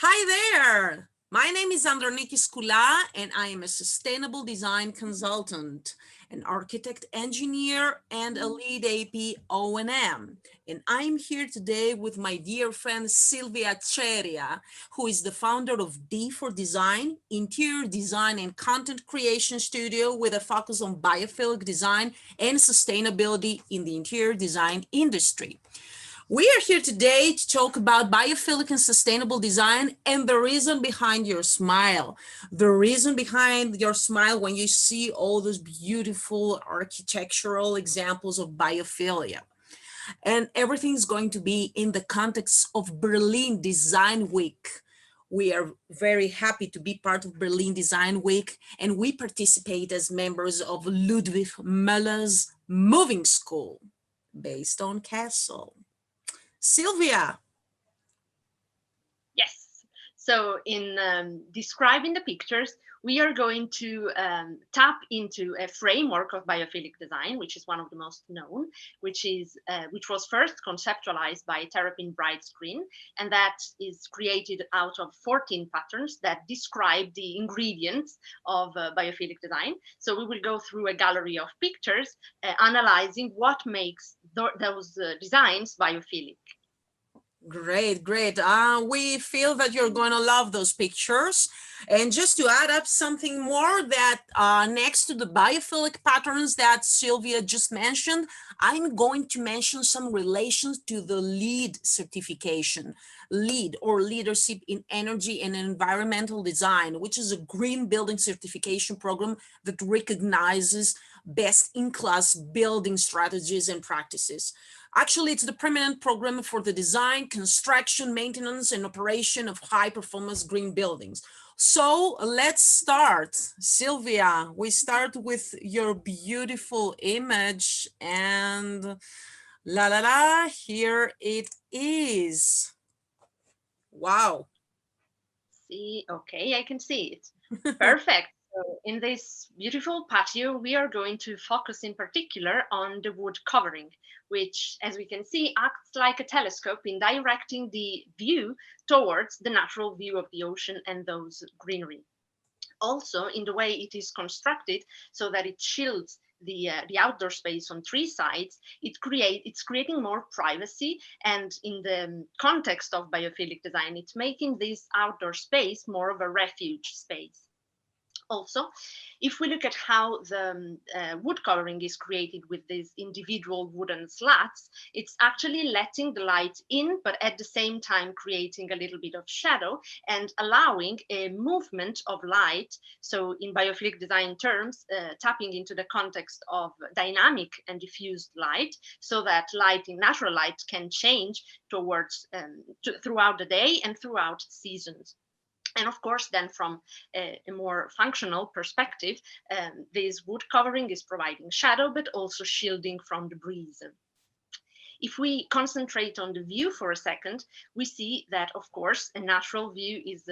Hi there. My name is Androniki Skoula, and I am a sustainable design consultant, an architect engineer, and a lead AP O&M. And I'm here today with my dear friend Silvia Ceria, who is the founder of D for Design, interior design and content creation studio with a focus on biophilic design and sustainability in the interior design industry. We are here today to talk about biophilic and sustainable design and the reason behind your smile. The reason behind your smile when you see all those beautiful architectural examples of biophilia. And everything's going to be in the context of Berlin Design Week. We are very happy to be part of Berlin Design Week, and we participate as members of Ludwig Müller's Moving School based on Kassel. Silvia. Yes. So in describing the pictures, we are going to tap into a framework of biophilic design, which is one of the most known, which was first conceptualized by Terrapin Bright-Screen, and that is created out of 14 patterns that describe the ingredients of biophilic design. So we will go through a gallery of pictures, analyzing what makes those designs biophilic. Great, great. We feel that you're going to love those pictures. And just to add up something more that next to the biophilic patterns that Silvia just mentioned, I'm going to mention some relations to the LEED certification, LEED or Leadership in Energy and Environmental Design, which is a green building certification program that recognizes best-in-class building strategies and practices. Actually, it's the permanent program for the design, construction, maintenance, and operation of high-performance green buildings. So let's start. Silvia, we start with your beautiful image, and la la la, here it is. Wow. See, okay, I can see it. Perfect. So in this beautiful patio, we are going to focus in particular on the wood covering, which, as we can see, acts like a telescope in directing the view towards the natural view of the ocean and those greenery. Also, in the way it is constructed so that it shields the outdoor space on three sides, it's creating more privacy, and in the context of biophilic design, it's making this outdoor space more of a refuge space. Also, if we look at how the wood coloring is created with these individual wooden slats, it's actually letting the light in, but at the same time creating a little bit of shadow and allowing a movement of light. So in biophilic design terms, tapping into the context of dynamic and diffused light, so that natural light can change towards throughout the day and throughout seasons. And of course, then from a more functional perspective, this wood covering is providing shadow, but also shielding from the breeze. If we concentrate on the view for a second, we see that, of course, a natural view is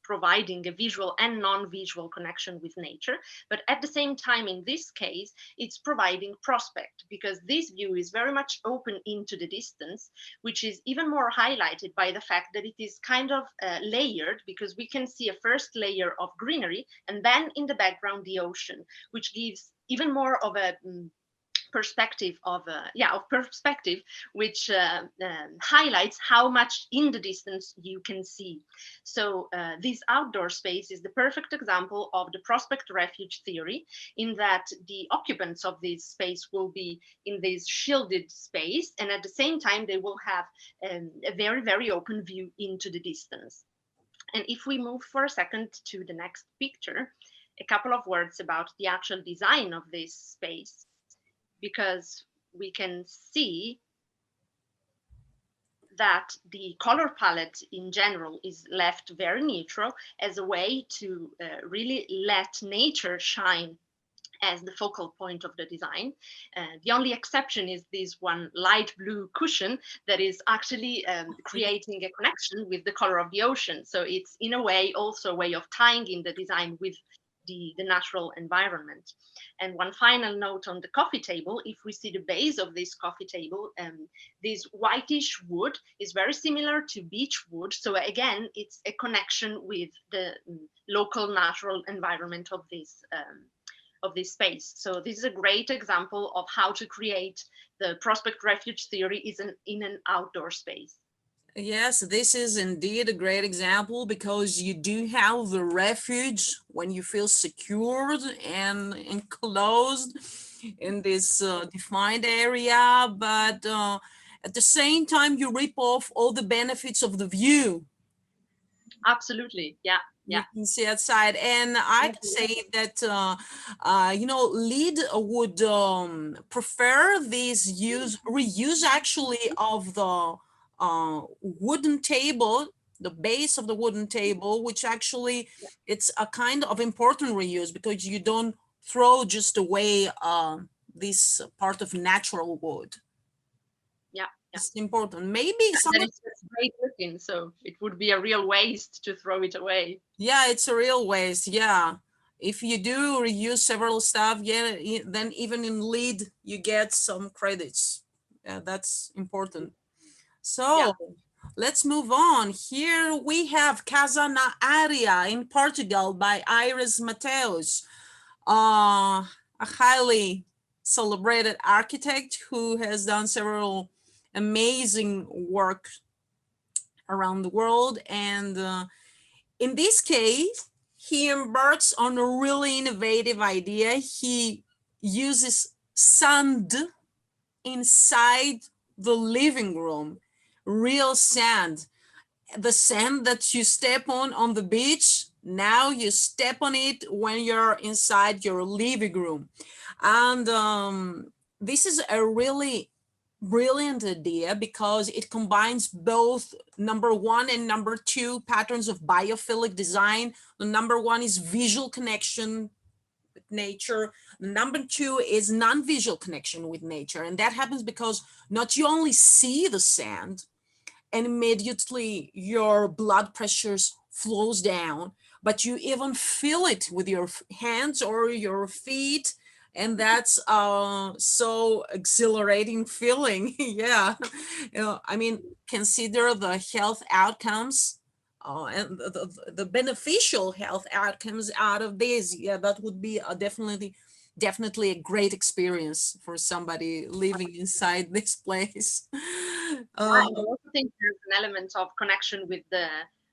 providing a visual and non-visual connection with nature. But at the same time, in this case, it's providing prospect, because this view is very much open into the distance, which is even more highlighted by the fact that it is kind of layered, because we can see a first layer of greenery and then in the background the ocean, which gives even more of a perspective of perspective, which highlights how much in the distance you can see. So this outdoor space is the perfect example of the prospect refuge theory, in that the occupants of this space will be in this shielded space, and at the same time they will have a very, very open view into the distance. And if we move for a second to the next picture, a couple of words about the actual design of this space, because we can see that the color palette in general is left very neutral as a way to really let nature shine as the focal point of the design. The only exception is this one light blue cushion that is actually creating a connection with the color of the ocean. So it's in a way also a way of tying in the design with the natural environment. And one final note on the coffee table, if we see the base of this coffee table, this whitish wood is very similar to beech wood. So again, it's a connection with the local natural environment of this space. So this is a great example of how to create the prospect refuge theory in an outdoor space. Yes, this is indeed a great example because you do have the refuge when you feel secured and enclosed in this defined area, but at the same time you rip off all the benefits of the view. Absolutely, yeah, You yeah. can see outside, and I can say that lead would prefer this reuse actually of the wooden table, the base of the wooden table, which actually it's a kind of important reuse because you don't throw just away this part of natural wood. Yeah, yeah. It's important. Maybe And some. then it's great looking, so it would be a real waste to throw it away. Yeah, it's a real waste. Yeah. If you do reuse several stuff, yeah, then even in lead, you get some credits. Yeah, that's important. Yeah. So let's move on. Here we have Casa na Área in Portugal by Iris Mateus, a highly celebrated architect who has done several amazing work around the world. And in this case, he embarks on a really innovative idea. He uses sand inside the living room, real sand. The sand that you step on the beach, now you step on it when you're inside your living room. And this is a really brilliant idea because it combines both number one and number two patterns of biophilic design. The number one is visual connection with nature. The number two is non-visual connection with nature. And that happens because not you only see the sand and immediately your blood pressures flows down, but you even feel it with your hands or your feet, and that's so exhilarating feeling. Yeah, I mean, consider the health outcomes and the beneficial health outcomes out of this. Yeah, that would be a definitely a great experience for somebody living inside this place. Yeah, and I also think there's an element of connection with the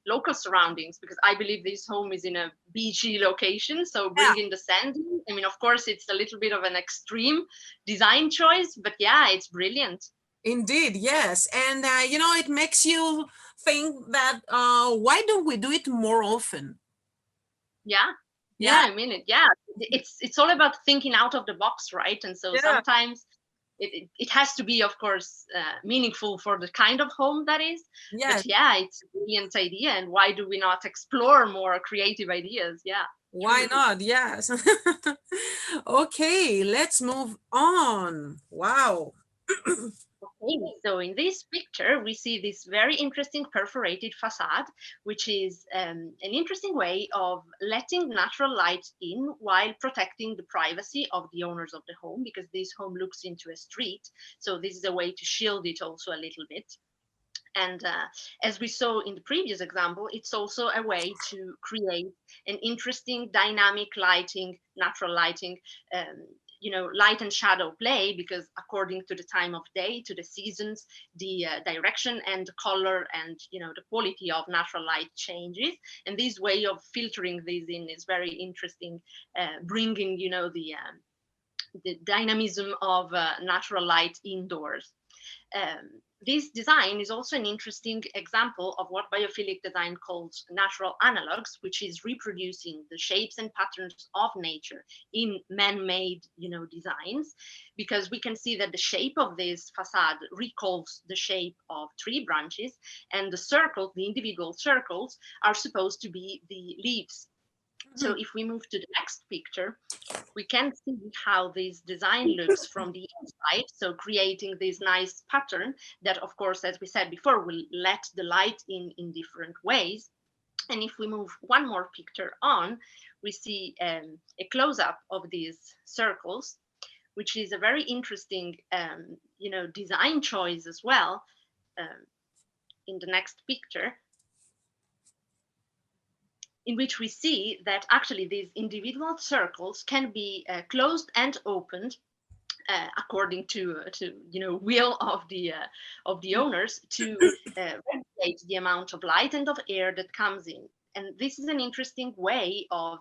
local surroundings, because I believe this home is in a beachy location. So yeah, bringing the sand in, I mean, of course, it's a little bit of an extreme design choice, but yeah, it's brilliant. indeed, yes. And it makes you think that why don't we do it more often? Yeah, yeah, Yeah, I mean it. Yeah, it's all about thinking out of the box, right? And so yeah, sometimes it has to be, of course, meaningful for the kind of home that is. yes. But yeah, it's a brilliant idea, and why do we not explore more creative ideas? Yeah, Why truly. not? Yes. Okay, let's move on. Wow. Okay, so in this picture, we see this very interesting perforated facade, which is an interesting way of letting natural light in while protecting the privacy of the owners of the home, because this home looks into a street. So this is a way to shield it also a little bit. And as we saw in the previous example, it's also a way to create an interesting dynamic lighting, natural lighting, um, light and shadow play, because according to the time of day, to the seasons, the direction and the color and the quality of natural light changes. And this way of filtering these in is very interesting, bringing the dynamism of natural light indoors. This design is also an interesting example of what biophilic design calls natural analogs, which is reproducing the shapes and patterns of nature in man-made, designs, because we can see that the shape of this facade recalls the shape of tree branches, and the individual circles, are supposed to be the leaves. So Mhm. if we move to the next picture, we can see how this design looks from the inside. So creating this nice pattern that, of course, as we said before, will let the light in different ways. And if we move one more picture on, we see a close-up of these circles, which is a very interesting, design choice as well. Um, in the next picture, in which we see that actually these individual circles can be closed and opened according to will of the owners to regulate the amount of light and of air that comes in. And this is an interesting way of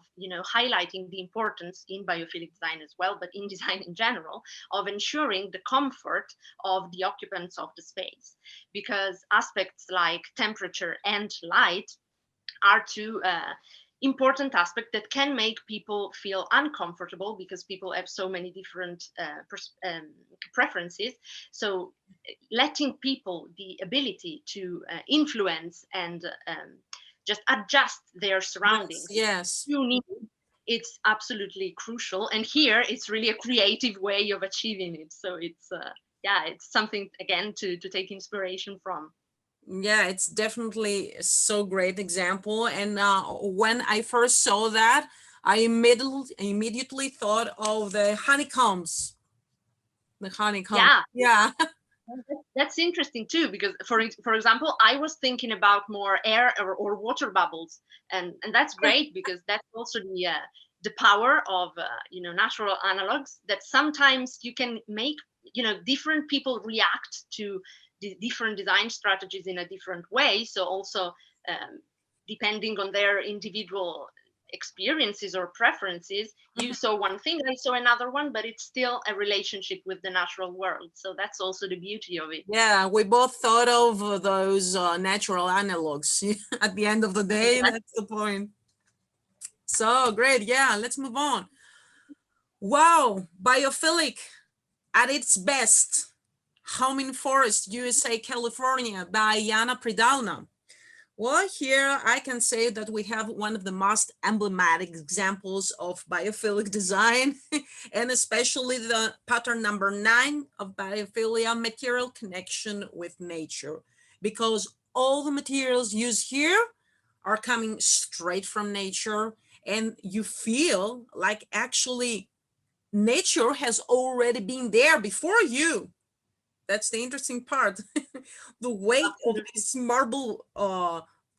highlighting the importance in biophilic design as well, but in design in general, of ensuring the comfort of the occupants of the space, because aspects like temperature and light are two important aspects that can make people feel uncomfortable, because people have so many different preferences. So letting people the ability to influence and just adjust their Yes, surroundings yes. to need, it's absolutely crucial. And here it's really a creative way of achieving it. So it's yeah, it's something again to take inspiration from. Yeah, it's definitely a so great example. And when I first saw that, I immediately thought of the honeycombs. The honeycomb. Yeah. Yeah. That's interesting too, because for example, I was thinking about more air or water bubbles, and that's great, because that's also the power of natural analogs, that sometimes you can make different people react to the different design strategies in a different way. So also depending on their individual experiences or preferences, you saw one thing, I saw another one, but it's still a relationship with the natural world. So that's also the beauty of it. Yeah, we both thought of those natural analogs. At the end of the day, Exactly. that's the point. So great. Yeah, let's move on. Wow, biophilic at its best. Home in Forest, USA, California, by Yana Pridalna. Well, here I can say that we have one of the most emblematic examples of biophilic design, and especially the pattern number 9 of biophilia, material connection with nature, because all the materials used here are coming straight from nature, and you feel like actually nature has already been there before you. That's the interesting part. The weight of Absolutely. this marble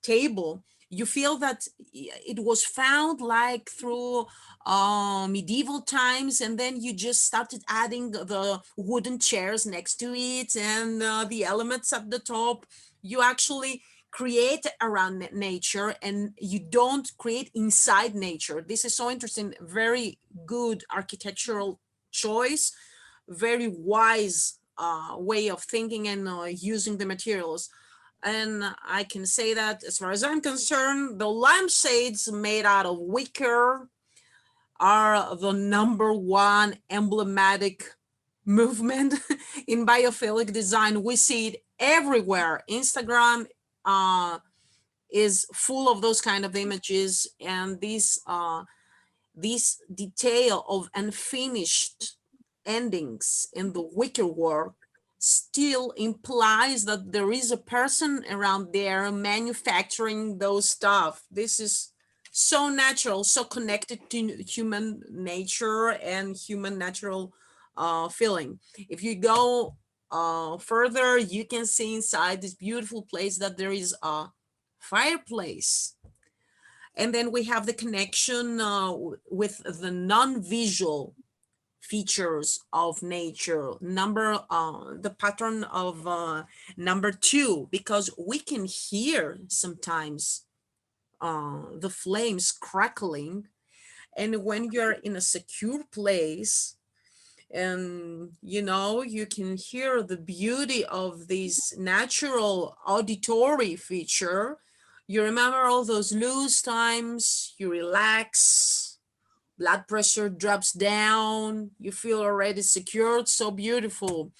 table, you feel that it was found like through medieval times, and then you just started adding the wooden chairs next to it and the elements at the top. You actually create around nature, and you don't create inside nature. This is so interesting. Very good architectural choice, very wise way of thinking and using the materials. And I can say that as far as I'm concerned, the lampshades made out of wicker are the #1 emblematic movement in biophilic design. We see it everywhere. Instagram is full of those kind of images, and this detail of unfinished endings in the wicker work still implies that there is a person around there manufacturing those stuff. This is so natural, so connected to human nature and human natural feeling. If you go further, you can see inside this beautiful place that there is a fireplace, and then we have the connection with the non-visual features of nature, the pattern of #2, because we can hear sometimes the flames crackling. And when you're in a secure place, and you can hear the beauty of this natural auditory feature, you remember all those loose times, you relax, blood pressure drops down, you feel already secured, so beautiful.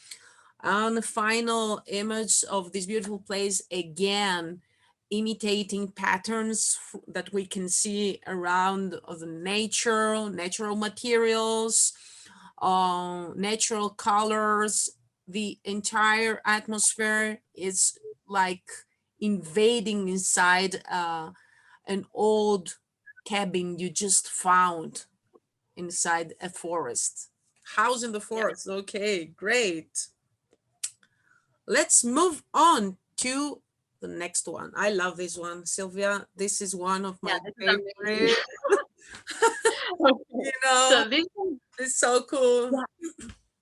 And the final image of this beautiful place, again imitating patterns that we can see around the natural materials, natural colors. The entire atmosphere is like invading inside an old cabin you just found inside a forest. House in the Yeah. forest. Okay, great. Let's move on to the next one. I love this one, Sylvia. This is one of Yeah, my this is amazing. favorite. Okay. You know, So this one, it's so cool. yeah,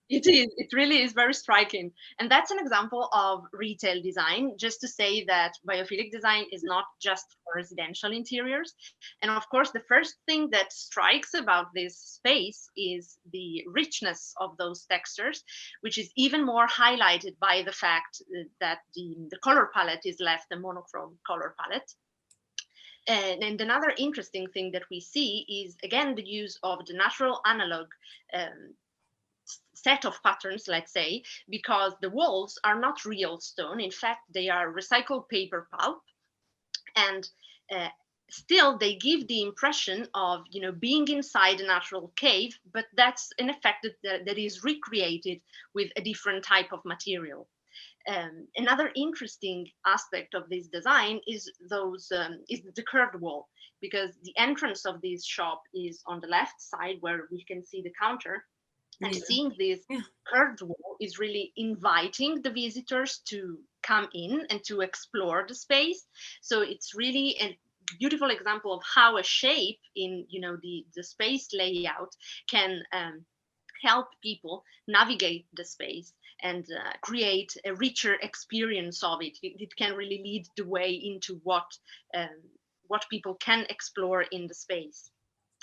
it is. It really is very striking. And that's an example of retail design, just to say that biophilic design is not just for residential interiors. And of course, the first thing that strikes about this space is the richness of those textures, which is even more highlighted by the fact that the color palette is left a monochrome color palette. And another interesting thing that we see is, again, the use of the natural analog um, set of patterns, let's say, because the walls are not real stone. In fact, they are recycled paper pulp, and uh, still they give the impression of, being inside a natural cave, but that's an effect that is recreated with a different type of material. Another interesting aspect of this design is the curved wall, because the entrance of this shop is on the left side where we can see the counter, and Yeah. seeing this Yeah. curved wall is really inviting the visitors to come in and to explore the space. So it's really a beautiful example of how a shape in, the space layout can help people navigate the space and create a richer experience of it. It can really lead the way into um, what people can explore in the space.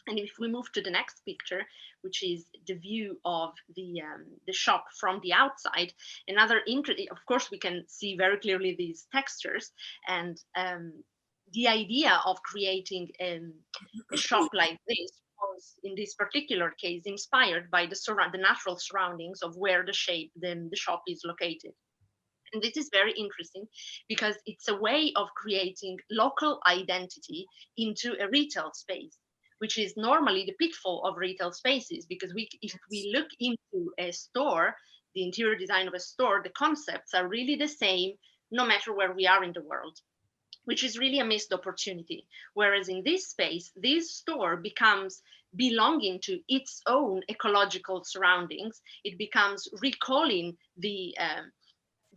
And if we move to the next picture, which is the view of the shop from the outside, another interesting, of course, we can see very clearly these textures, and the idea of creating a shop like this was, in this particular case, inspired by the natural surroundings of where the shop is located. And this is very interesting because it's a way of creating local identity into a retail space, which is normally the pitfall of retail spaces. Because if we look into a store, the interior design of a store, the concepts are really the same no matter where we are in the world, which is really a missed opportunity. Whereas in this space, this store becomes belonging to its own ecological surroundings. It becomes recalling the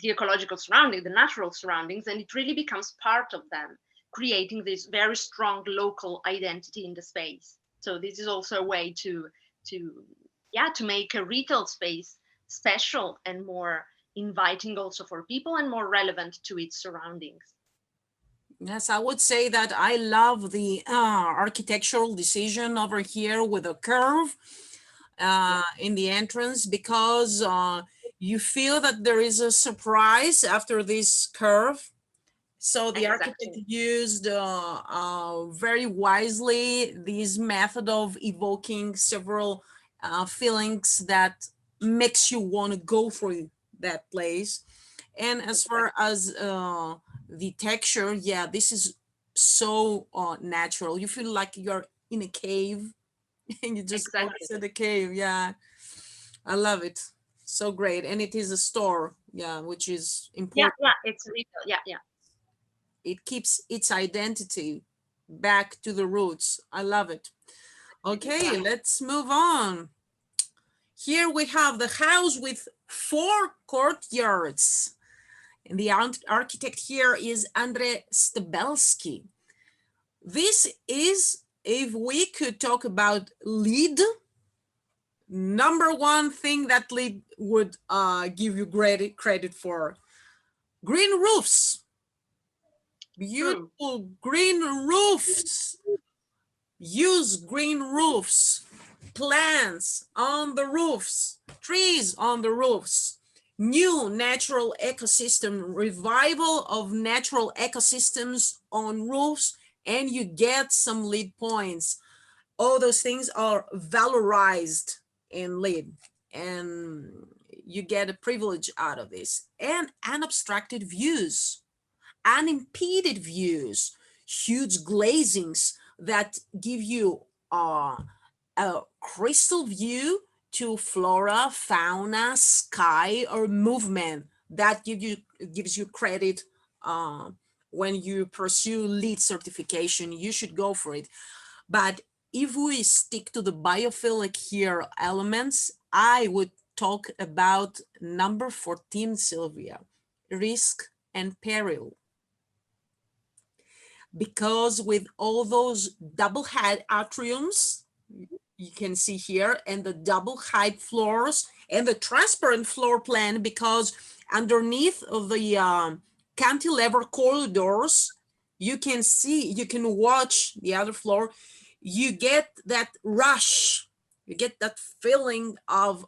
ecological surrounding, the natural surroundings, and it really becomes part of them, creating this very strong local identity in the space. So this is also a way to yeah, to make a retail space special and more inviting also for people and more relevant to its surroundings. Yes, I would say that I love the architectural decision over here with a curve Yeah, in the entrance, because you feel that there is a surprise after this curve. So the architect exactly. used very wisely this method of evoking several feelings that makes you want to go for that place. And as far Exactly. as the texture, yeah, this is so natural. You feel like you're in a cave and you just go Exactly. to the cave. Yeah, I love it. So great. And it is a store, yeah, which is Yeah, important. yeah, it's retail. Yeah, yeah. It keeps its identity back to the roots. I love it. Yeah. Okay, let's move on. Here we have the house with 4 courtyards. And the architect here is Andre Stabelsky. This is, if we could talk about lead, number one thing that lead would give you credit for. Green roofs, True. beautiful green roofs. Use green roofs, plants on the roofs, trees on the roofs, new natural ecosystem, revival of natural ecosystems on roofs, and you get some lead points. All those things are valorized in lead, and you get a privilege out of this. And unobstructed views, unimpeded views, huge glazings that give you a crystal view to flora, fauna, sky, or movement that gives you credit uh, when you pursue LEED certification, you should go for it. But if we stick to the biophilic here elements, I would talk about number 14, Silvia, risk and peril. Because with all those double height atriums, you can see here, and the double height floors and the transparent floor plan, because underneath of the cantilever corridors, you can see, you can watch the other floor, you get that rush, you get that feeling of,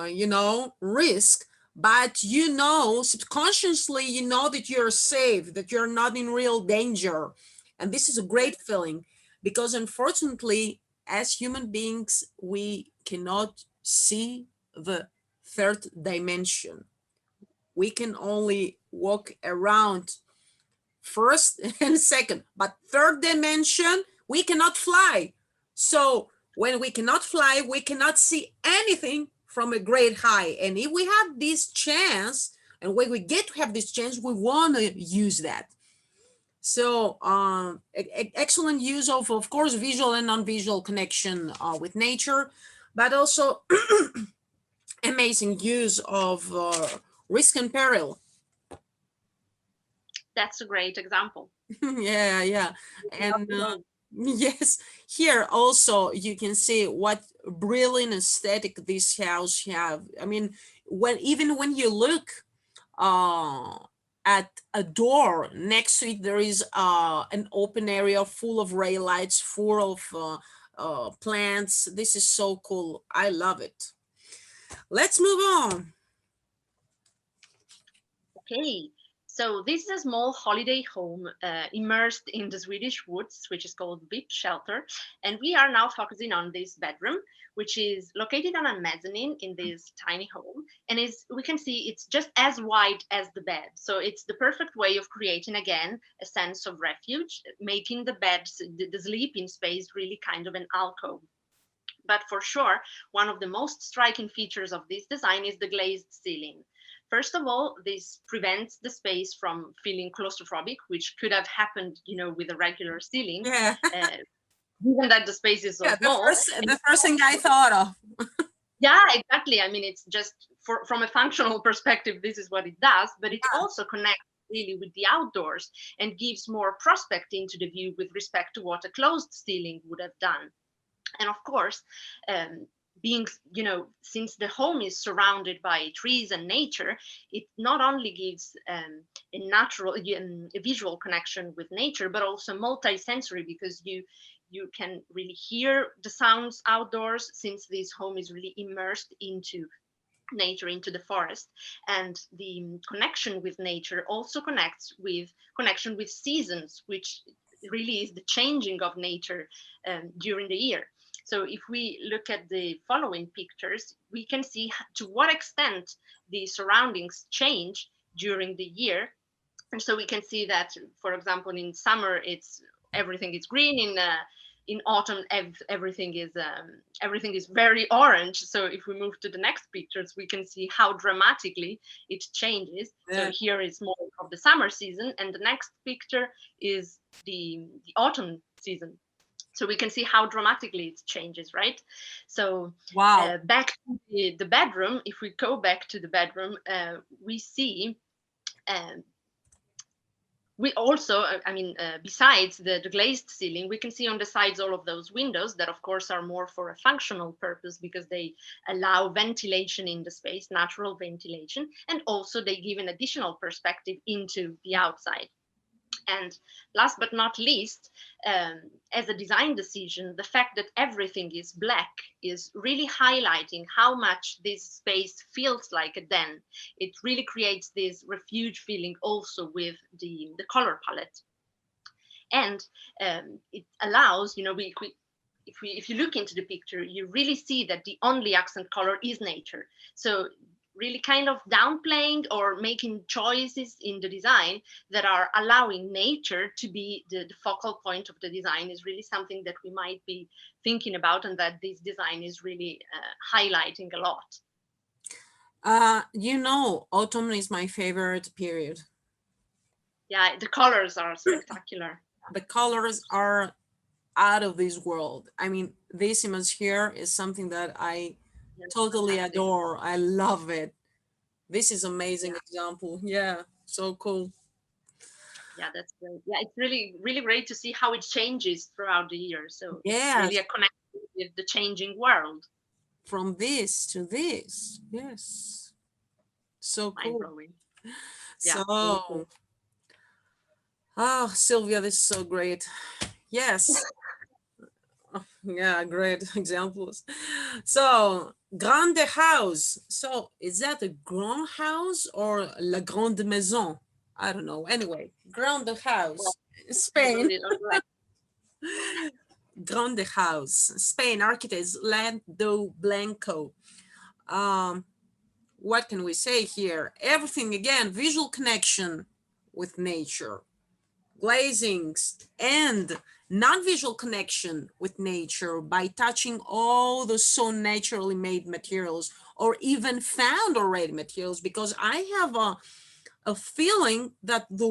you know, risk, but you know, subconsciously, you know that you're safe, that you're not in real danger. And this is a great feeling, because unfortunately, as human beings, we cannot see the third dimension. We can only walk around first and second, but third dimension, we cannot fly. So when we cannot fly, we cannot see anything from a great height. And if we have this chance, and when we get to have this chance, we want to use that. So excellent use of course, visual and non-visual connection with nature, but also amazing use of risk and peril. That's a great example. Yeah, yeah. And yes, here also you can see what brilliant aesthetic this house have. I mean, when even when you look uh, at a door next to it, there is an open area full of ray lights, full of plants. This is so cool. I love it. Let's move on. Okay, so this is a small holiday home immersed in the Swedish woods, which is called VIP Shelter. And we are now focusing on this bedroom, which is located on a mezzanine in this tiny home. And is we can see it's just as wide as the bed. So it's the perfect way of creating, again, a sense of refuge, making the bed, the sleeping space, really kind of an alcove. But for sure, one of the most striking features of this design is the glazed ceiling. First of all, this prevents the space from feeling claustrophobic, which could have happened, you know, with a regular ceiling, Yeah, given that the space is so yeah. small. The first thing I thought of. Yeah, exactly. I mean, it's just from a functional perspective, this is what it does, but it also connects really with the outdoors and gives more prospect into the view with respect to what a closed ceiling would have done. And of course, being, you know, since the home is surrounded by trees and nature, it not only gives a natural, a visual connection with nature, but also multi-sensory, because you can really hear the sounds outdoors, since this home is really immersed into nature, into the forest. And the connection with nature also connects with connection with seasons, which really is the changing of nature during the year. So if we look at the following pictures, we can see to what extent the surroundings change during the year. And so we can see that, for example, in summer, it's everything is green. In autumn, everything is very orange. So if we move to the next pictures, we can see how dramatically it changes. Yeah. So here is more of the summer season, and the next picture is the autumn season. So we can see how dramatically it changes, right? So Wow. back to the bedroom, if we go back to the bedroom, we see um, we also, I mean, besides the glazed ceiling, we can see on the sides all of those windows that, of course, are more for a functional purpose, because they allow ventilation in the space, natural ventilation, and also they give an additional perspective into the outside. And last but not least, as a design decision, the fact that everything is black is really highlighting how much this space feels like a den. It really creates this refuge feeling also with the color palette. And it allows, you know, if you look into the picture, you really see that the only accent color is nature. So really kind of downplaying or making choices in the design that are allowing nature to be the focal point of the design is really something that we might be thinking about, and that this design is really highlighting a lot. You know, autumn is my favorite period. Yeah, the colors are spectacular. The colors are out of this world. I mean, this image here is something that I Yeah, totally fantastic. adore. I love it. This is amazing Yeah, example. Yeah, so cool. yeah, that's great. Yeah, it's really, really great to see how it changes throughout the year. So it's really Yes, a connection with the changing world. from this to this. Yes, so Mind cool. blowing. Yeah, really cool. So, oh, Sylvia, this is so great. Yes, yeah, great examples. So, grande house. So, is that a grand house or la grande maison? I don't know. Anyway, grande Well, house, you got Spain. it all right. Grande house, Spain. Architect is Lando Blanco. Um, what can we say here? Everything again, visual connection with nature, glazings, and non-visual connection with nature by touching all the so naturally made materials or even found already materials, because I have a feeling that the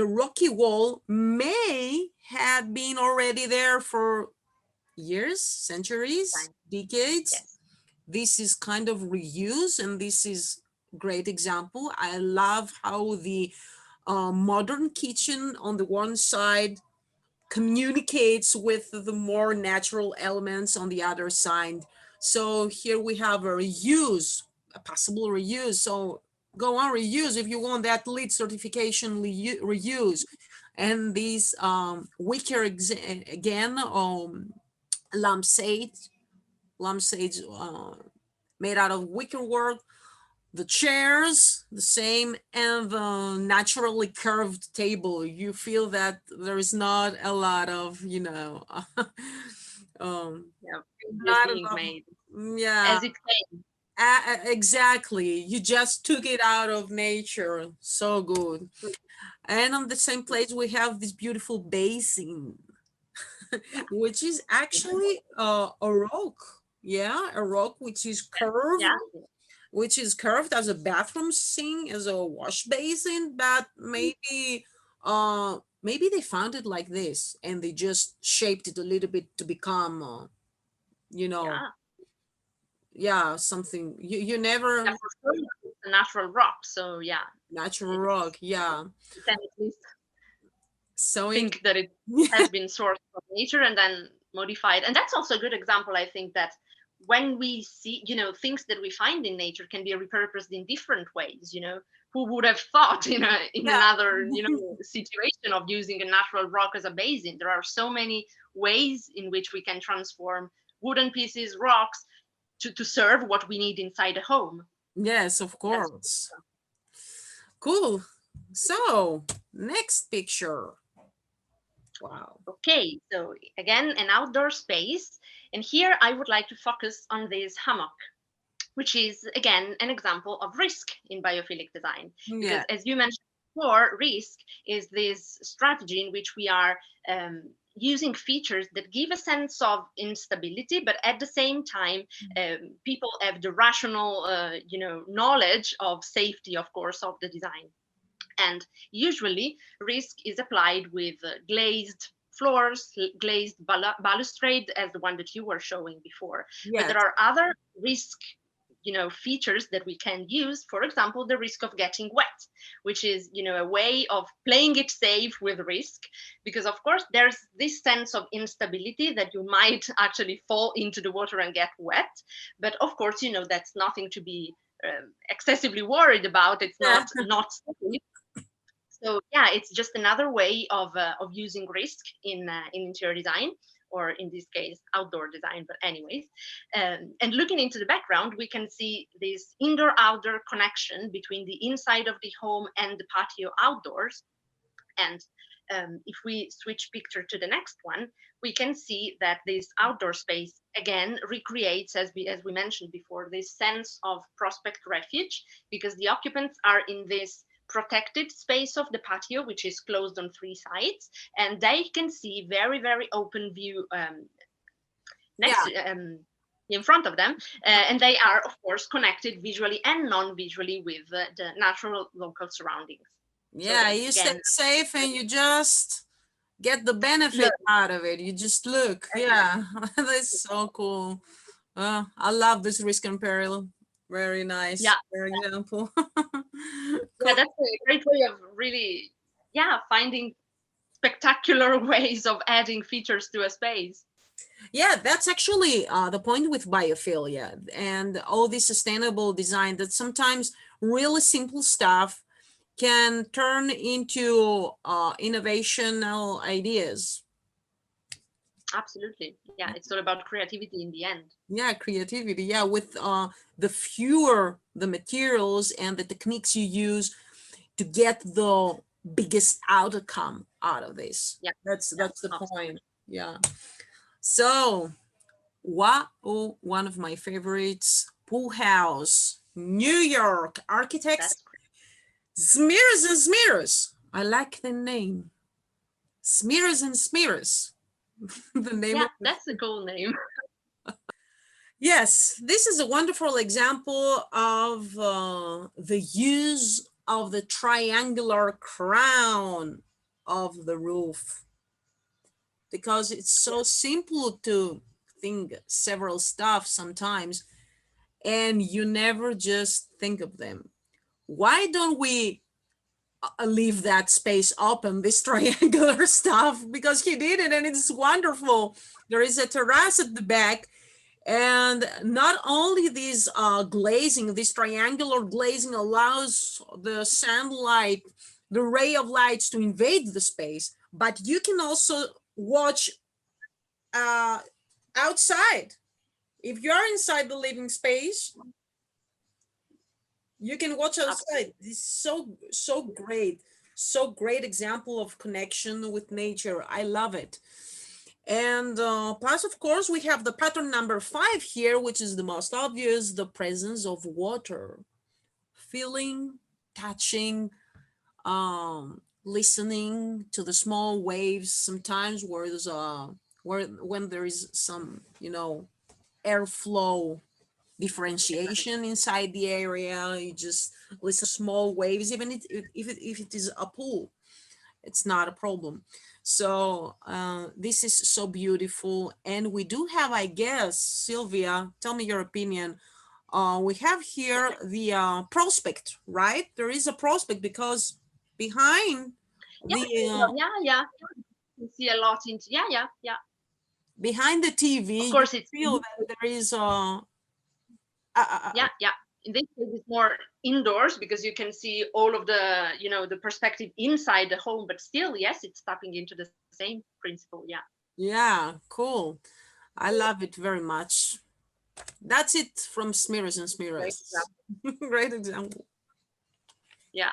rocky wall may have been already there for years, centuries, Fine. decades. Yes. This is kind of reuse, and this is great example. I love how the modern kitchen on the one side communicates with the more natural elements on the other side. So here we have a reuse, a possible reuse. So go on, reuse if you want that LEED certification, reuse. And these wicker again, lampshade, lampshades made out of wicker work, the chairs the same, and the naturally curved table. You feel that there is not a lot of, Yeah, changes not being enough. made Yeah, as it came. exactly. You just took it out of nature. So good. And on the same place we have this beautiful basin, Yeah. which is actually a rock. Yeah, a rock which is curved, Yeah. as a bathroom sink, as a wash basin, but maybe they found it like this and they just shaped it a little bit to become you know Yeah. yeah, something you Yeah, never. for sure. It's a natural rock. So yeah, Natural rock, it's yeah. you can at least So in think that it has been sourced from nature and then modified. And that's also a good example, I think, that when we see, things that we find in nature can be repurposed in different ways. Who would have thought in yeah, another, situation of using a natural rock as a basin? There are so many ways in which we can transform wooden pieces, rocks, to serve what we need inside a home. yes, of That's course. Cool. So next picture. Wow. okay. So again, an outdoor space. And here I would like to focus on this hammock, which is again an example of risk in biophilic design. Because Yeah. as you mentioned before, risk is this strategy in which we are using features that give a sense of instability, but at the same time, people have the rational, knowledge of safety, of course, of the design. And usually, risk is applied with glazed floors, glazed balustrade, as the one that you were showing before. But there Yes. are other risk features that we can use. For example, the risk of getting wet, which is a way of playing it safe with risk, because of course there's this sense of instability that you might actually fall into the water and get wet. But of course, that's nothing to be excessively worried about. It's Yeah. not safe. So yeah, it's just another way of using risk in interior design, or in this case outdoor design. But anyways, and looking into the background, we can see this indoor outdoor connection between the inside of the home and the patio outdoors. And if we switch picture to the next one, we can see that this outdoor space again recreates, as we mentioned before, this sense of prospect refuge, because the occupants are in this protected space of the patio, which is closed on three sides, and they can see very, very open view next Yeah. in front of them, and they are of course connected visually and non-visually with the natural local surroundings. Yeah, So you stay again, safe and you just get the benefit learn. out of it. You just look. Yeah, that's so cool. I love this risk and peril. Very nice. Yeah, For example. yeah, Cool. that's a great way of really, yeah, finding spectacular ways of adding features to a space. Yeah, that's actually the point with biophilia and all this sustainable design, that sometimes really simple stuff can turn into innovational ideas. Absolutely. Yeah, it's all about creativity in the end. Yeah, creativity. Yeah, with the fewer the materials and the techniques you use to get the biggest outcome out of this. Yeah, yeah, That's the point. absolutely. Yeah. So, wow, one of my favorites, pool house, New York, architects, That's great. Smears and Smears. I like the name, Smears and Smears. The name Yeah, of the. that's a cool name. Yes, this is a wonderful example of the use of the triangular crown of the roof, because it's so Yeah, simple to think several stuff sometimes and you never just think of them. Why don't we leave that space open, this triangular stuff? Because he did it and it's wonderful. There is a terrace at the back, and not only this glazing, this triangular glazing allows the sunlight, the ray of lights to invade the space, but you can also watch uh, outside. If you're inside the living space, you can watch outside. absolutely. This is so great, so great example of connection with nature. I love it. And plus, of course, we have the pattern number 5 here, which is the most obvious, the presence of water. Feeling, touching, listening to the small waves. Sometimes where there's where when there is some, airflow Exactly. differentiation inside the area, you just listen to small waves, even if it is a pool, it's not a problem. So this is so beautiful. And we do have, I guess, Sylvia, tell me your opinion. We have Yeah. here the prospect, right? There is a prospect because behind Yeah, the yeah, yeah. You see a lot into, yeah, yeah, yeah. behind the TV, Of you course, it's, feel that there is yeah, yeah. In this case, it's more indoors because you can see all of the, the perspective inside the home, but still, yes, it's tapping into the same principle. Yeah. yeah, cool. I love it very much. That's it from Smears and Great Smears. example. Great example. Yeah.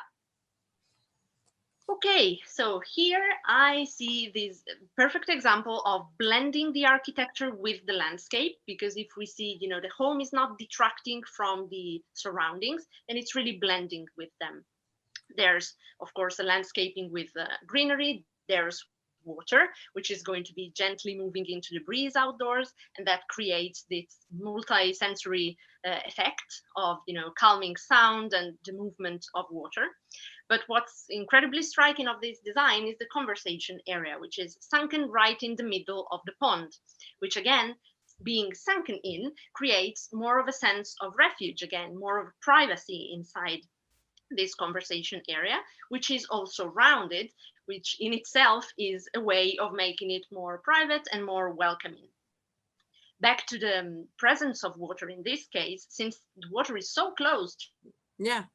Okay, so here I see this perfect example of blending the architecture with the landscape, because if we see, the home is not detracting from the surroundings and it's really blending with them. There's, of course, a landscaping with greenery. There's water, which is going to be gently moving into the breeze outdoors, and that creates this multi-sensory effect of, calming sound and the movement of water. But what's incredibly striking of this design is the conversation area, which is sunken right in the middle of the pond, which again, being sunken in, creates more of a sense of refuge, again, more of privacy inside this conversation area, which is also rounded, which in itself is a way of making it more private and more welcoming. Back to the presence of water in this case, since the water is so close Yeah.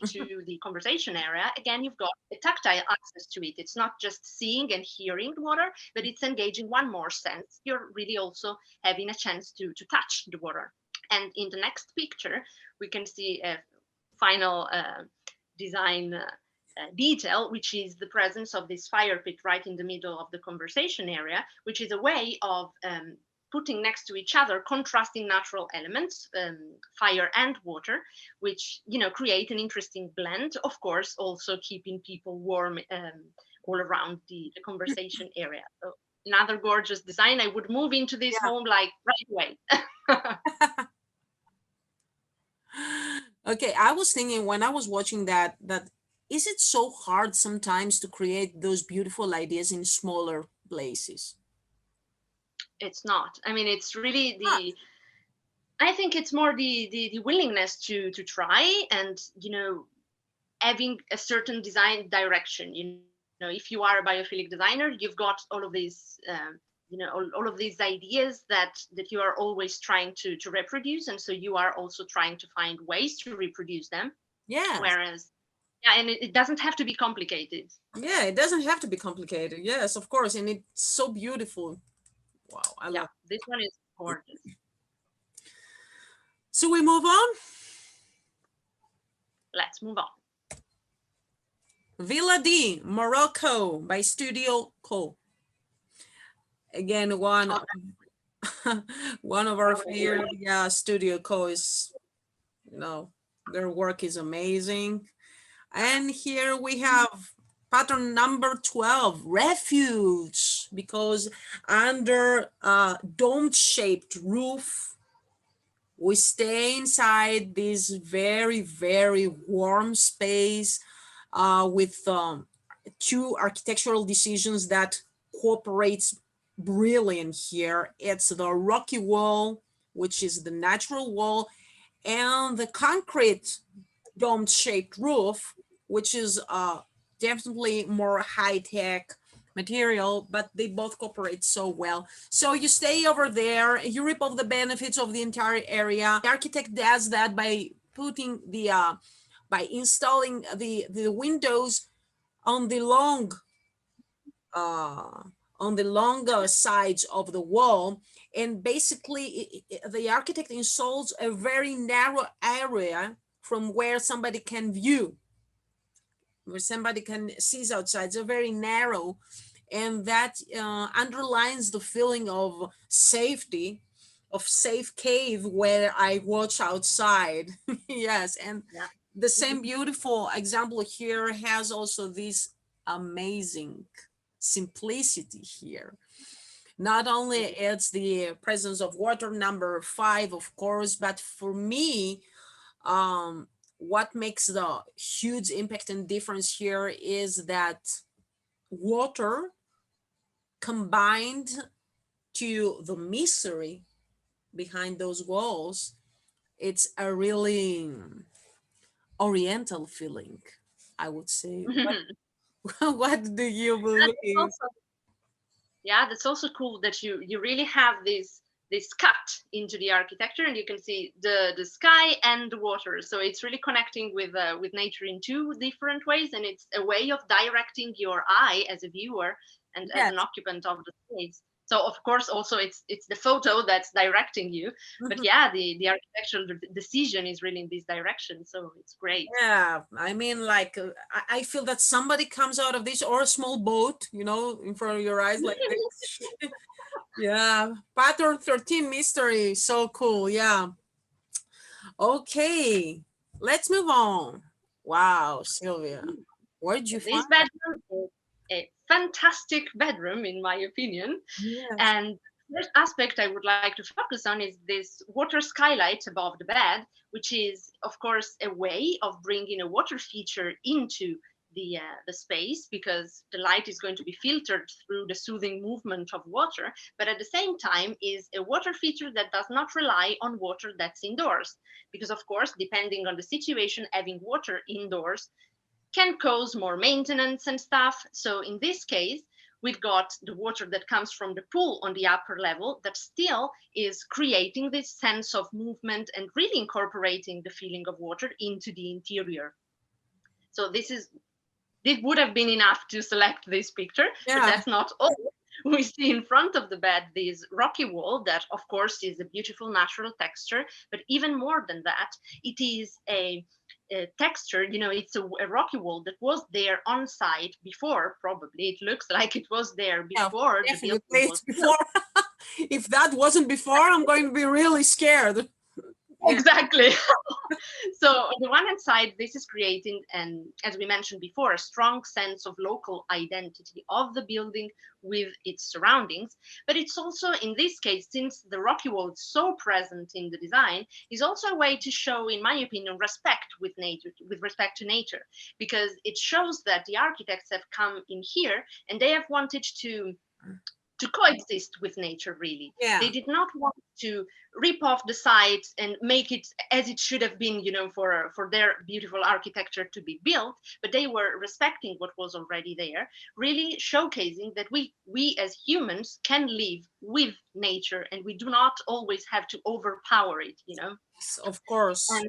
to the conversation area, again, you've got a tactile access to it. It's not just seeing and hearing the water, but it's engaging one more sense. You're really also having a chance to touch the water. And in the next picture, we can see a final design detail, which is the presence of this fire pit right in the middle of the conversation area, which is a way of putting next to each other contrasting natural elements, fire and water, which create an interesting blend. Of course, also keeping people warm all around the conversation area. So another gorgeous design. I would move into this home like right away. Okay, I was thinking when I was watching that is it so hard sometimes to create those beautiful ideas in smaller places? It's not. I mean, it's really Ah, I think it's more the willingness to try, and having a certain design direction. If you are a biophilic designer, you've got all of these all of these ideas that you are always trying to reproduce, and so you are also trying to find ways to reproduce them. yes. Whereas, yeah, and it doesn't have to be complicated. Yeah, it doesn't have to be complicated. Yes, of course. And it's so beautiful. Wow, I Yeah, love this one is gorgeous. it. So we move on. Let's move on. Villa D, Morocco by Studio Co. Again, Oh, one of our favorite, yeah, Studio Co is, their work is amazing. And here we have pattern number 12, refuge, because under a dome-shaped roof, we stay inside this very, very warm space with two architectural decisions that cooperates brilliant here. It's the rocky wall, which is the natural wall, and the concrete dome-shaped roof, which is definitely more high-tech material, but they both cooperate so well. So you stay over there, you reap all the benefits of the entire area. The architect does that by putting by installing the windows on the long uh, sides of the wall, and basically the architect installs a very narrow area from where somebody can view, where somebody can see outside. It's a very narrow, and that underlines the feeling of safety, of safe cave where I watch outside. Yes, and yeah. the same beautiful example here has also this amazing simplicity here. Not only it's the presence of water, number 5, of course, but for me, what makes the huge impact and difference here is that water combined to the mystery behind those walls, it's a really oriental feeling, I would say. What, what do you That's believe? also, yeah, that's also cool that you really have this cut into the architecture, and you can see the sky and the water. So it's really connecting with nature in two different ways, and it's a way of directing your eye as a viewer and as an Yes. occupant of the space. So of course also it's the photo that's directing you, but Mhm. yeah, the architectural decision is really in this direction. So it's great. Yeah, I mean, like, I feel that somebody comes out of this, or a small boat, in front of your eyes like this. Yeah, pattern 13 mystery, so cool. Yeah. Okay, let's move on. Wow, Sylvia, where'd you This find that? bedroom is a fantastic bedroom, in my opinion. Yes. And the first aspect I would like to focus on is this water skylight above the bed, which is, of course, a way of bringing a water feature into the space, because the light is going to be filtered through the soothing movement of water, but at the same time is a water feature that does not rely on water that's indoors, because of course, depending on the situation, having water indoors can cause more maintenance and stuff. So in this case, we've got the water that comes from the pool on the upper level that still is creating this sense of movement and really incorporating the feeling of water into the interior. So this would have been enough to select this picture, but Yeah. that's not all. We see in front of the bed this rocky wall that, of course, is a beautiful natural texture, but even more than that, it is a texture. It's a rocky wall that was there on site before. Probably it looks like it was there Yeah, before the definitely. building was It's built. before. If that wasn't before, I'm going to be really scared. Yeah. Exactly. So on the one hand side, this is creating, and as we mentioned before, a strong sense of local identity of the building with its surroundings. But it's also, in this case, since the rocky wall is so present in the design, is also a way to show, in my opinion, respect with nature, with respect to nature, because it shows that the architects have come in here and they have wanted to coexist with nature. Really, Yeah. they did not want to rip off the site and make it as it should have been, for their beautiful architecture to be built, but they were respecting what was already there, really showcasing that we as humans can live with nature and we do not always have to overpower it. Of course. And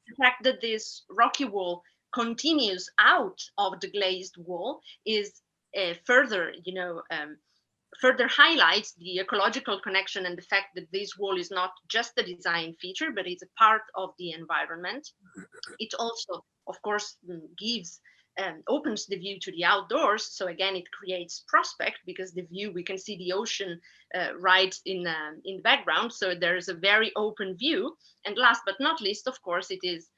the fact that this rocky wall continues out of the glazed wall is further highlights the ecological connection and the fact that this wall is not just a design feature, but it's a part of the environment. It also, of course, gives opens the view to the outdoors. So again, it creates prospect because the view, we can see the ocean right in the background. So there's a very open view. And last but not least, of course, it is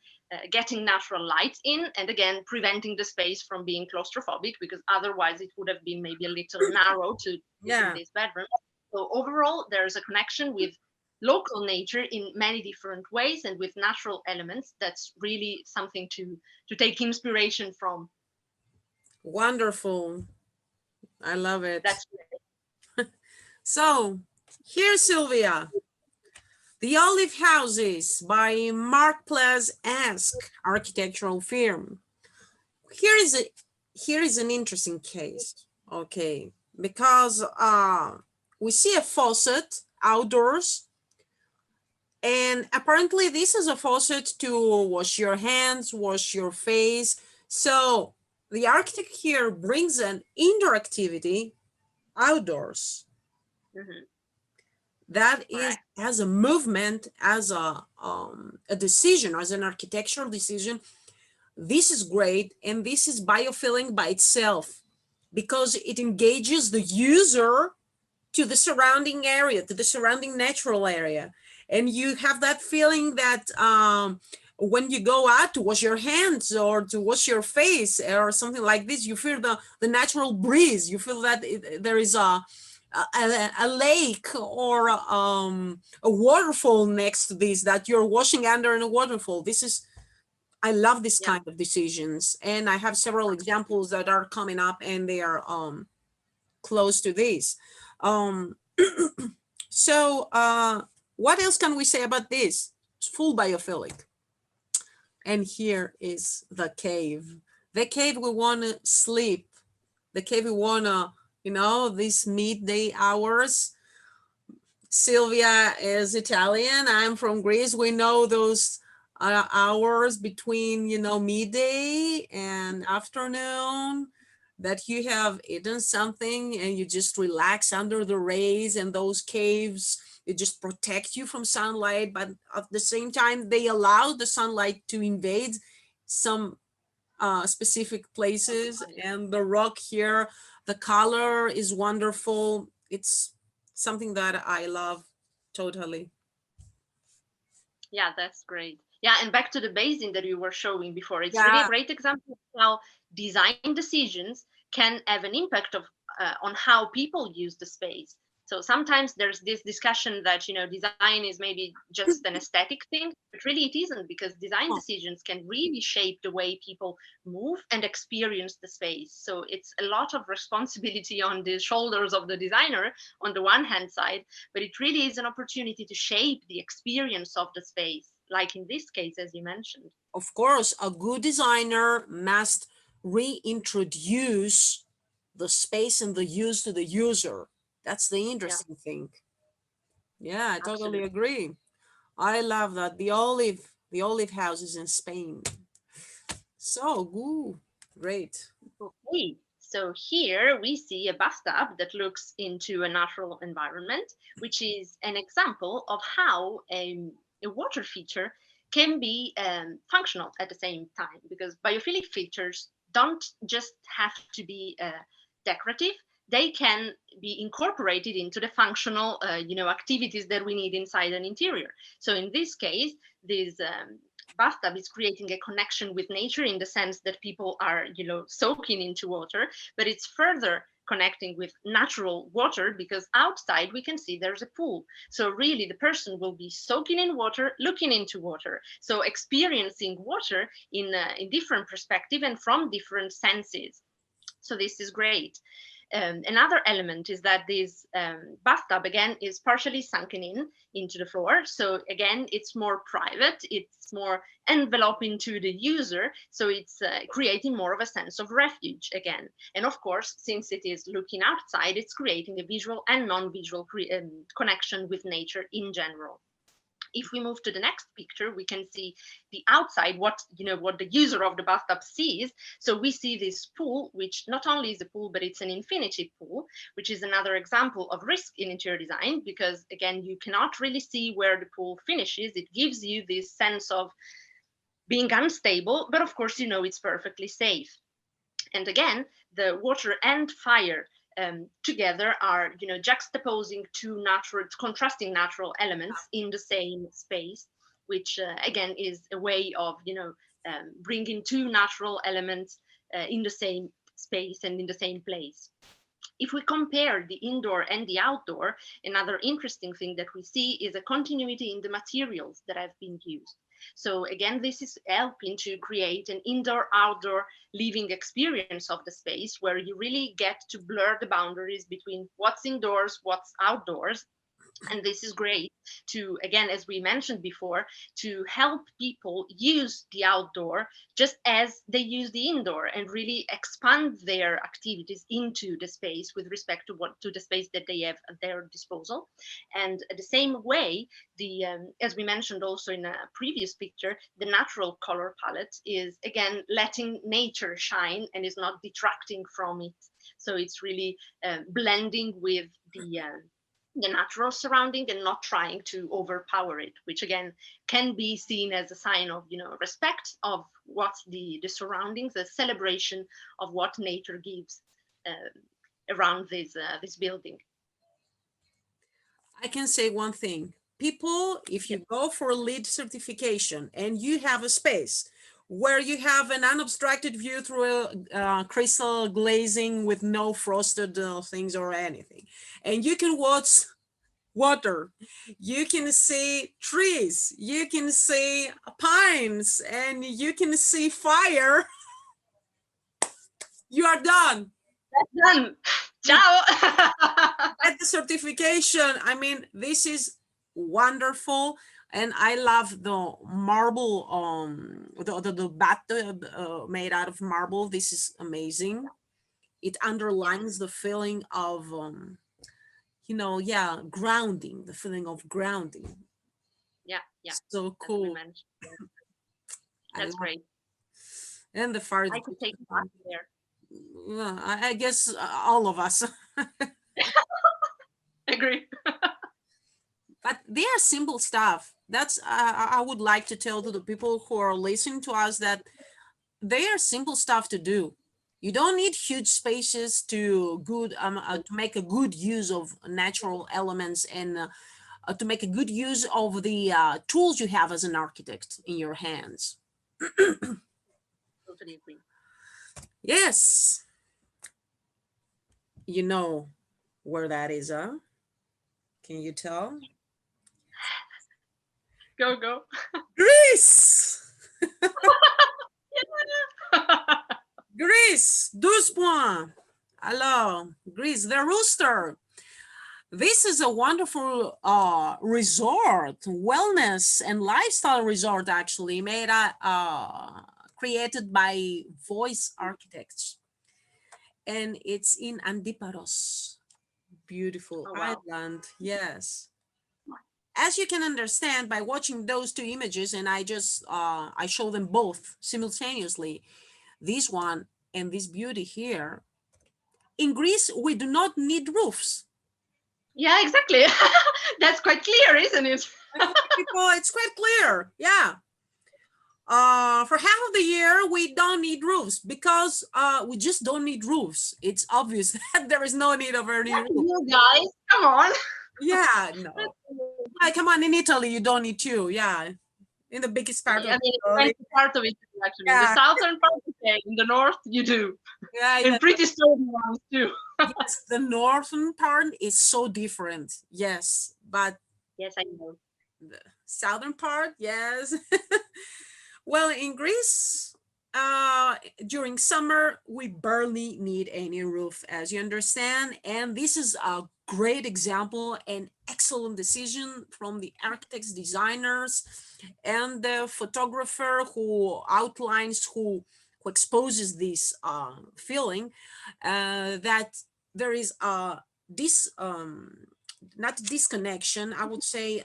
getting natural light in, and again preventing the space from being claustrophobic, because otherwise it would have been maybe a little narrow to fit in Yeah. this bedroom. So overall, there's a connection with local nature in many different ways and with natural elements. That's really something to take inspiration from. Wonderful. I love it. That's So here's Silvia. The Olive Houses by Markplace Ask Architectural Firm. Here is a here is an interesting case. Okay, because we see a faucet outdoors, and apparently this is a faucet to wash your hands, wash your face. So the architect here brings an indoor activity outdoors mhm, that is correct. as a movement, as a decision, as an architectural decision. This is great, and this is biophilic by itself because it engages the user to the surrounding area, to the surrounding natural area. And you have that feeling that when you go out to wash your hands or to wash your face or something like this, you feel the natural breeze. You feel that there is a lake or a waterfall next to this, that you're washing under in a waterfall. This is, I love this Yeah, kind of decisions. And I have several examples that are coming up and they are close to this. Um, so what else can we say about this? It's full biophilic. And here is the cave. The cave we want to sleep. The cave we want to, these midday hours. Silvia is Italian. I'm from Greece. We know those hours between, midday and afternoon, that you have eaten something and you just relax under the rays, and those caves, it just protect you from sunlight, but at the same time, they allow the sunlight to invade some specific places. And the rock here, the color is wonderful. It's something that I love totally. yeah, that's great. Yeah, and back to the basin that you were showing before, it's really a Yeah, great example of how design decisions can have an impact on how people use the space. So sometimes there's this discussion that design is maybe just an aesthetic thing, but really it isn't, because design oh, decisions can really shape the way people move and experience the space. So it's a lot of responsibility on the shoulders of the designer on the one hand side, but it really is an opportunity to shape the experience of the space, like in this case, as you mentioned. of course, a good designer must reintroduce the space and the use to the user. That's the Yeah, interesting thing. Yeah, I totally absolutely. agree. I love that. The olive houses in Spain. So good. Great. Okay, so here we see a bathtub that looks into a natural environment, which is an example of how a water feature can be functional at the same time, because biophilic features don't just have to be decorative, they can be incorporated into the functional, activities that we need inside an interior. So in this case, this bathtub is creating a connection with nature in the sense that people are, soaking into water, but it's further connecting with natural water because outside we can see there's a pool. So really the person will be soaking in water, looking into water. So experiencing water in different perspective and from different senses. So this is great. Another element is that this bathtub again is partially sunken into the floor. So again, it's more private, it's more enveloping to the user. So it's creating more of a sense of refuge again. And of course, since it is looking outside, it's creating a visual and non-visual connection with nature in general. If we move to the next picture, we can see the outside, what the user of the bathtub sees. So we see this pool, which not only is a pool, but it's an infinity pool, which is another example of risk in interior design, because again, you cannot really see where the pool finishes. It gives you this sense of being unstable, but of course, it's perfectly safe. And again, the water and fire together are, juxtaposing two contrasting natural elements in the same space, which again is a way of, bringing two natural elements in the same space and in the same place. If we compare the indoor and the outdoor, another interesting thing that we see is a continuity in the materials that have been used. So again, this is helping to create an indoor-outdoor living experience of the space where you really get to blur the boundaries between what's indoors, what's outdoors. And this is great to, again, as we mentioned before, to help people use the outdoor just as they use the indoor and really expand their activities into the space with respect to the space that they have at their disposal. And the same way, as we mentioned also in a previous picture, the natural color palette is again letting nature shine and is not detracting from it. So it's really blending with the natural surrounding and not trying to overpower it, which again can be seen as a sign of respect of what's the surroundings, a celebration of what nature gives around this building. I can say one thing. People, if you go for LEED certification and you have a space where you have an unobstructed view through a crystal glazing with no frosted things or anything, and you can watch water, you can see trees, you can see pines, and you can see fire, you are done. That's done. Ciao. At the certification, I mean, this is wonderful. And I love the marble, the bathtub made out of marble. This is amazing. It underlines the feeling of, grounding, the feeling of grounding. Yeah. So cool. That's great. And the fire. I could take a bath there. Yeah, I guess all of us. Agree. But they are simple stuff. That's I would like to tell to the people who are listening to us that they are simple stuff to do. You don't need huge spaces to make a good use of natural elements and to make a good use of the tools you have as an architect in your hands. Totally agree. Yes. You know where that is, huh? Can you tell? Go. Greece! Greece, 12 points. Hello, Greece, the rooster. This is a wonderful resort, wellness and lifestyle resort, actually, created by Voice Architects. And it's in Antiparos. Beautiful island, yes. As you can understand by watching those two images, and I show them both simultaneously, this one and this beauty here. In Greece, we do not need roofs. Yeah, exactly. That's quite clear, isn't it? People, it's quite clear. Yeah. For half of the year, we don't need roofs because we just don't need roofs. It's obvious that there is no need of any That's roof. you guys, come on. Yeah, no. Like, come on, in Italy, you don't need two. Yeah, in the biggest part I of mean, it Italy. depends on part of it actually. In the Yeah, southern part, okay. In the north, you do, yeah. and pretty sturdy ones too. Yes, the northern part is so different. Yes, but Yes, I know. the southern part, yes. Well, in Greece, during summer, we barely need any roof, as you understand. And this is a great example and excellent decision from the architects, designers, and the photographer who outlines, who exposes this feeling that there is a this not disconnection, I would say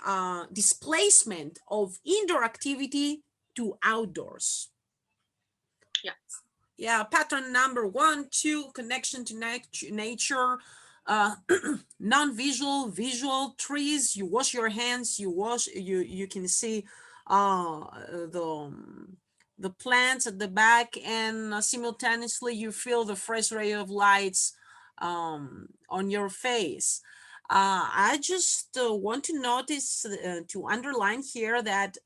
displacement of indoor activity to outdoors. Yeah. Yeah, pattern number 1, 2, connection to nature, uh, non-visual, visual, trees. You wash your hands, you can see the plants at the back, and simultaneously you feel the fresh ray of lights on your face. I just want to notice, to underline here, that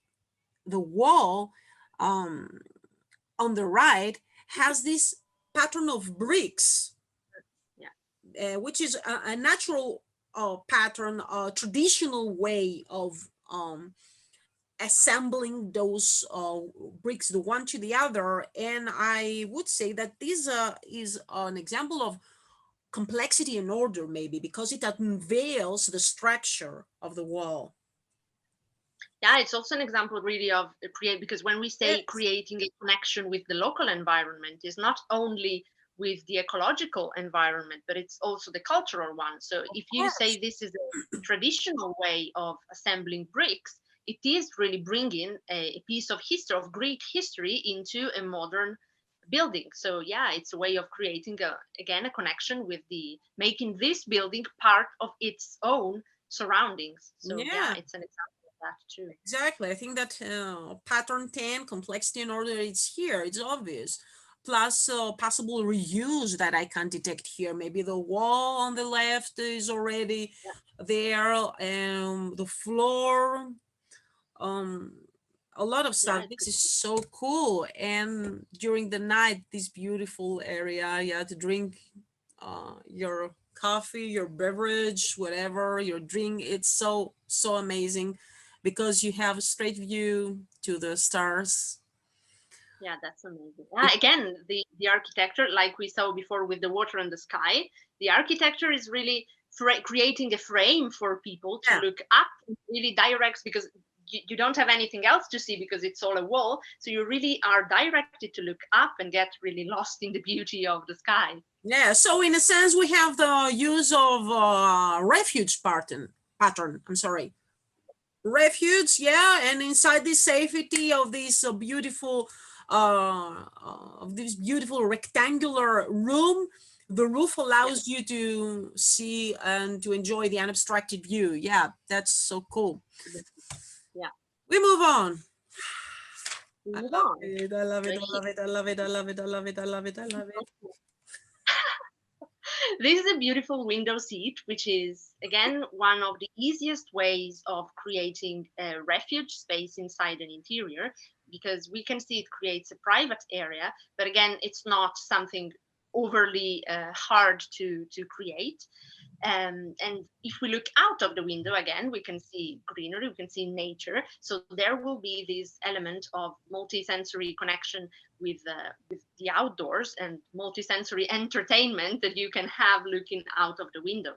the wall um, on the right has this pattern of bricks, Yeah. which is a natural pattern, a traditional way of assembling those bricks, the one to the other. And I would say that this is an example of complexity and order, maybe because it unveils the structure of the wall. Yeah, it's also an example really of create, because when we say Yes, creating a connection with the local environment is not only with the ecological environment, but it's also the cultural one. So of if you course. say this is a traditional way of assembling bricks, it is really bringing a piece of history, of Greek history, into a modern building. So yeah, it's a way of creating again a connection with the making this building part of its own surroundings. So yeah, Yeah, it's an example of that too. exactly. I think that pattern 10, complexity and order, it's here, it's obvious. Plus possible reuse that I can detect here. Maybe the wall on the left is already there, the floor, um, a lot of Yeah, stuff. it This could is so cool. And during the night, this beautiful area, yeah, to drink your coffee, your beverage, whatever, your drink. It's so, so amazing because you have a straight view to the stars. yeah, that's amazing. It, Again, the architecture, like we saw before with the water and the sky, the architecture is really creating a frame for people to yeah, look up. It really directs, because you don't have anything else to see because it's all a wall. So you really are directed to look up and get really lost in the beauty of the sky. yeah. So in a sense, we have the use of refuge pattern. I'm sorry, refuge, yeah. And inside the safety of this beautiful of this beautiful rectangular room, the roof Yeah, allows you to see and to enjoy the unobstructed view. Yeah, that's so cool. yeah. We move on. We I move love on. it, I love So it, I love it, I love it, I love it, I love it, I love it, I love it. this is a beautiful window seat, which is again one of the easiest ways of creating a refuge space inside an interior, because we can see it creates a private area, but again, it's not something overly hard to create. And if we look out of the window again, we can see greenery, we can see nature. So there will be this element of multi-sensory connection with the outdoors and multi-sensory entertainment that you can have looking out of the window.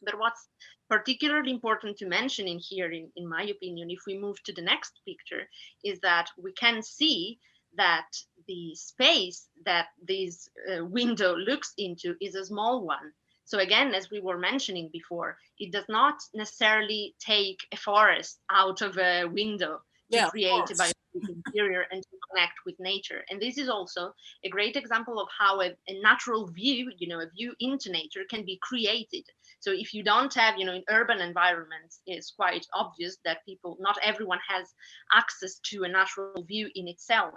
But what's particularly important to mention in here, in my opinion, if we move to the next picture, is that we can see that the space that this window looks into is a small one. So again, as we were mentioning before, it does not necessarily take a forest out of a window. to Yeah, of create a course. biophilic interior and to connect with nature. And this is also a great example of how a natural view, a view into nature can be created. So if you don't have, in urban environments, it's quite obvious that not everyone has access to a natural view in itself.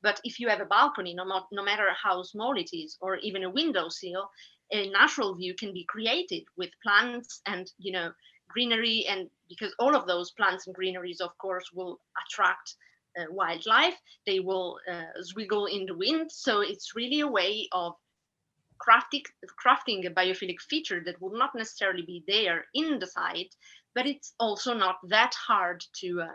But if you have a balcony, no matter how small it is, or even a windowsill, a natural view can be created with plants and, greenery. And because all of those plants and greeneries, of course, will attract wildlife, they will swiggle in the wind. So it's really a way of crafting a biophilic feature that would not necessarily be there in the site, but it's also not that hard to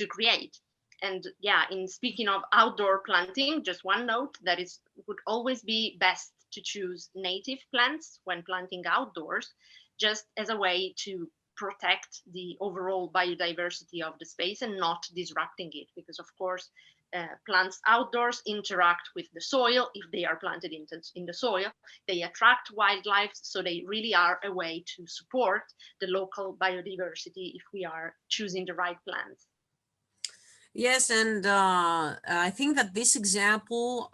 create. And yeah, in speaking of outdoor planting, just one note that is would always be best to choose native plants when planting outdoors, just as a way to protect the overall biodiversity of the space and not disrupting it, because of course plants outdoors interact with the soil. If they are planted in the soil, they attract wildlife. So they really are a way to support the local biodiversity if we are choosing the right plants. Yes, and I think that this example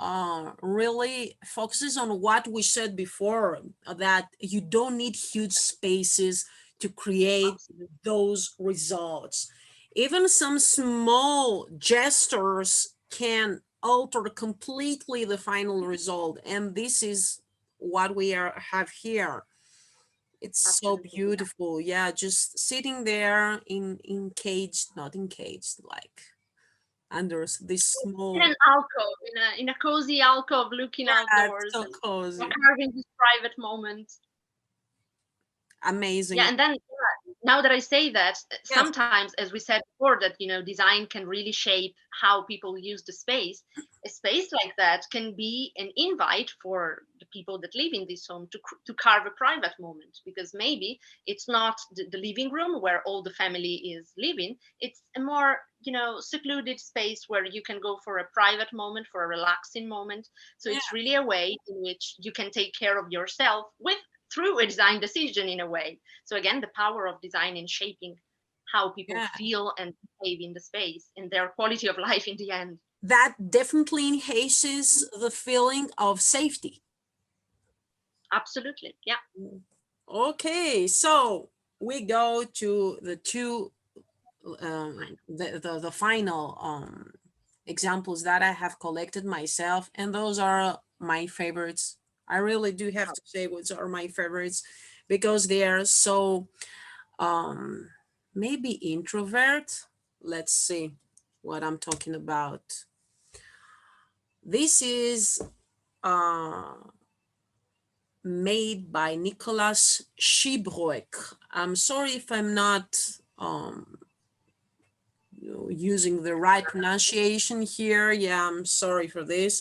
really focuses on what we said before, that you don't need huge spaces to create Absolutely. those results. Even some small gestures can alter completely the final result, and this is what we have here. It's so Absolutely. Yeah. beautiful. Yeah, just sitting there in caged, not in caged, like under this In small, an alcove, in a cozy alcove, looking yeah, it's outdoors so and cozy, carving this private moment. Yeah, amazing. and then now that I say that, Yes, sometimes, as we said before, that design can really shape how people use the space. A space like that can be an invite for the people that live in this home to carve a private moment, because maybe it's not the living room where all the family is living. It's a more secluded space where you can go for a private moment, for a relaxing moment. So yeah, it's really a way in which you can take care of yourself with through a design decision in a way. So again, the power of design in shaping how people yeah. feel and behave in the space and their quality of life in the end. That definitely enhances the feeling of safety. Absolutely. Yeah. Okay, so we go to the two, the final examples that I have collected myself, and those are my favorites. I really do have to say which are my favorites because they are so um maybe introvert. Let's see what I'm talking about. This is uh made by Nicolas Schibroek. I'm sorry if I'm not using the right pronunciation here. Yeah, I'm sorry for this.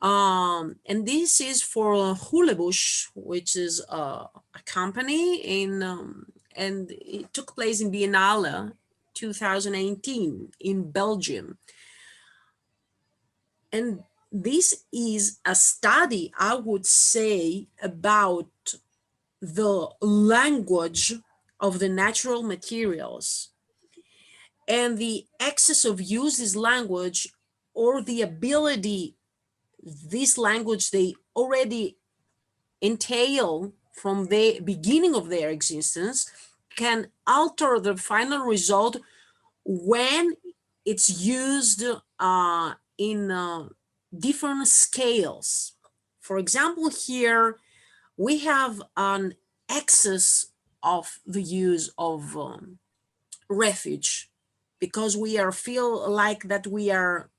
And this is for Hulebush, which is a company in, and it took place in Biennale 2018 in Belgium. And this is a study, I would say, about the language of the natural materials and the excess of use this language, or the ability this language they already entail from the beginning of their existence can alter the final result when it's used in different scales. For example, here we have an excess of the use of refuge because we are feel like that we are,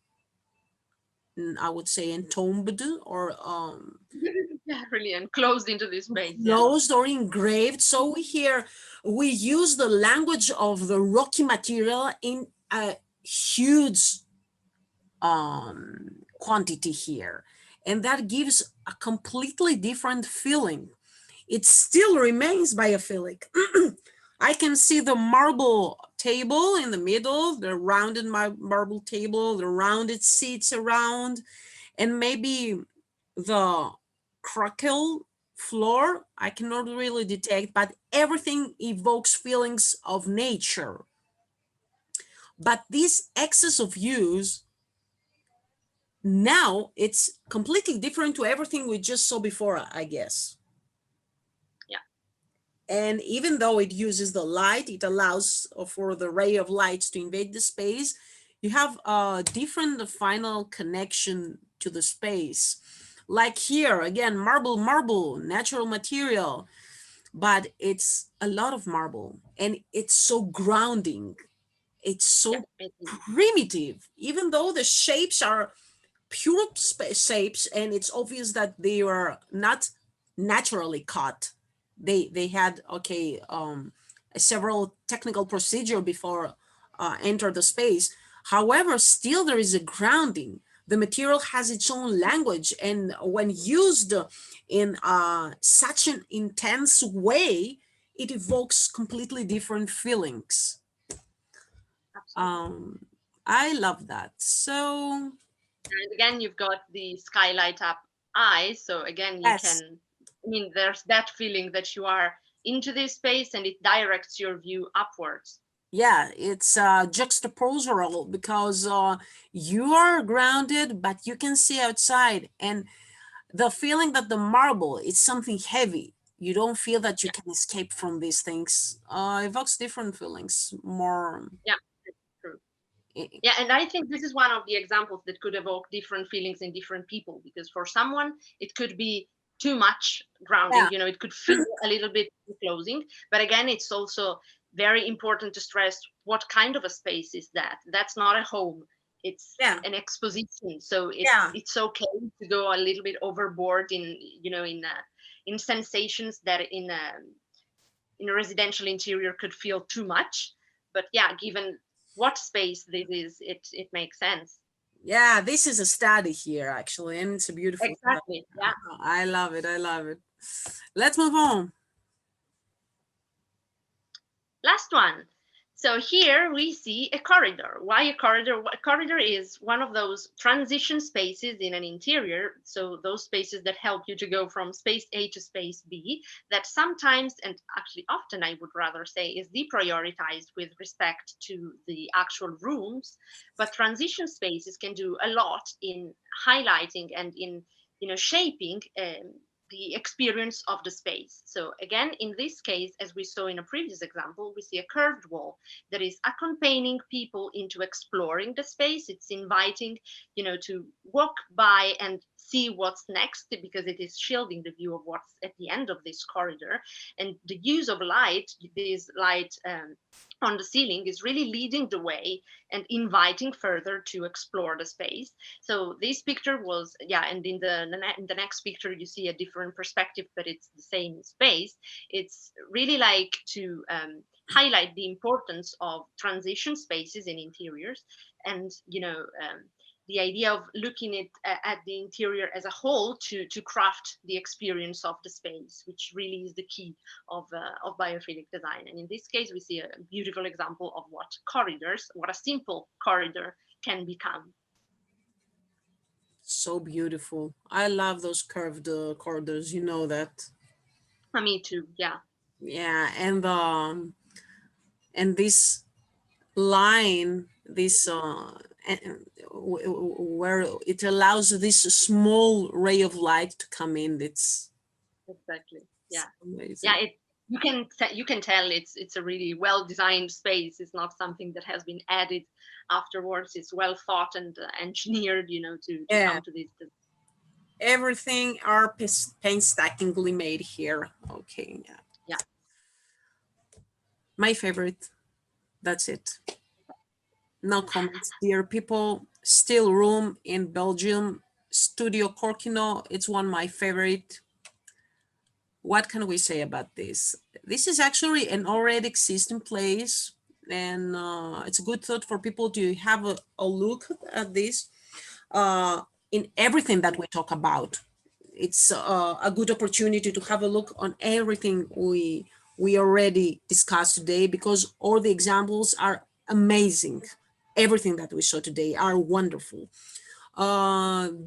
I would say, entombed or Yeah, really enclosed into this space. Yeah. closed or engraved. So we use the language of the rocky material in a huge quantity here, and that gives a completely different feeling. It still remains biophilic. I can see the marble table in the middle, the rounded marble table, the rounded seats around, and maybe the crackle floor. I cannot really detect, but everything evokes feelings of nature. But this excess of use, now it's completely different to everything we just saw before, I guess. Yeah. And even though it uses the light, it allows for the ray of light to invade the space. You have a different final connection to the space. Like here, again, marble, natural material, but it's a lot of marble and it's so grounding. It's Yeah, so it is. primitive, even though the shapes are pure shapes, and it's obvious that they were not naturally cut. They had several technical procedure before enter the space. However, still there is a grounding. The material has its own language, and when used in such an intense way, it evokes completely different feelings. Absolutely. um I love that. So And again, you've got the skylight up eyes. So again, you yes. can, I mean, there's that feeling that you are into this space and it directs your view upwards. Yeah, it's juxtaposal because you are grounded, but you can see outside, and the feeling that the marble is something heavy. You don't feel that you Yeah, can escape from these things. Evokes different feelings. More. yeah, true. i- Yeah, and I think this is one of the examples that could evoke different feelings in different people, because for someone it could be too much grounding, Yeah, you know, it could feel a little bit enclosing. But again, it's also very important to stress what kind of a space is that. That's not a home. It's yeah, an exposition. So yeah, it's okay to go a little bit overboard in, you know, in sensations that in a residential interior could feel too much. But yeah, given what space this is, it makes sense. yeah. This is a study here, actually, and it's a beautiful study. Exactly. Yeah. I love it. I love it. Let's move on. Last one. So here we see a corridor. Why a corridor? A corridor is one of those transition spaces in an interior. So those spaces that help you to go from space A to space B, that sometimes, and actually often I would rather say, is deprioritized with respect to the actual rooms. But transition spaces can do a lot in highlighting and in, you know, shaping the experience of the space. So again, in this case, as we saw in a previous example, we see a curved wall that is accompanying people into exploring the space. It's inviting, you know, to walk by and see what's next, because it is shielding the view of what's at the end of this corridor. And the use of light, this light on the ceiling, is really leading the way and inviting further to explore the space. So this picture was, yeah, and in the next picture you see a different perspective, but it's the same space. It's really like to highlight the importance of transition spaces in interiors, and you know, the idea of looking at the interior as a whole to craft the experience of the space, which really is the key of biophilic design. And in this case, we see a beautiful example of what corridors, what a simple corridor can become. So beautiful. I love those curved corridors. You know that. Me too. Yeah. Yeah, and this line, this where it allows this small ray of light to come in. Exactly. It's Yeah. Yeah. amazing. It you can tell it's a really well designed space. It's not something that has been added afterwards. It's well thought and engineered, you know, to Yeah, come to this. everything are painstakingly made here. Okay, yeah. Yeah. My favorite. That's it. No comments. Dear people, Still Room in Belgium, Studio Corkino. It's one of my favorite. What can we say about this? This is actually an already existing place, and it's a good thought for people to have a look at this in everything that we talk about. It's a good opportunity to have a look on everything we already discussed today, because all the examples are amazing. Everything that we saw today are wonderful.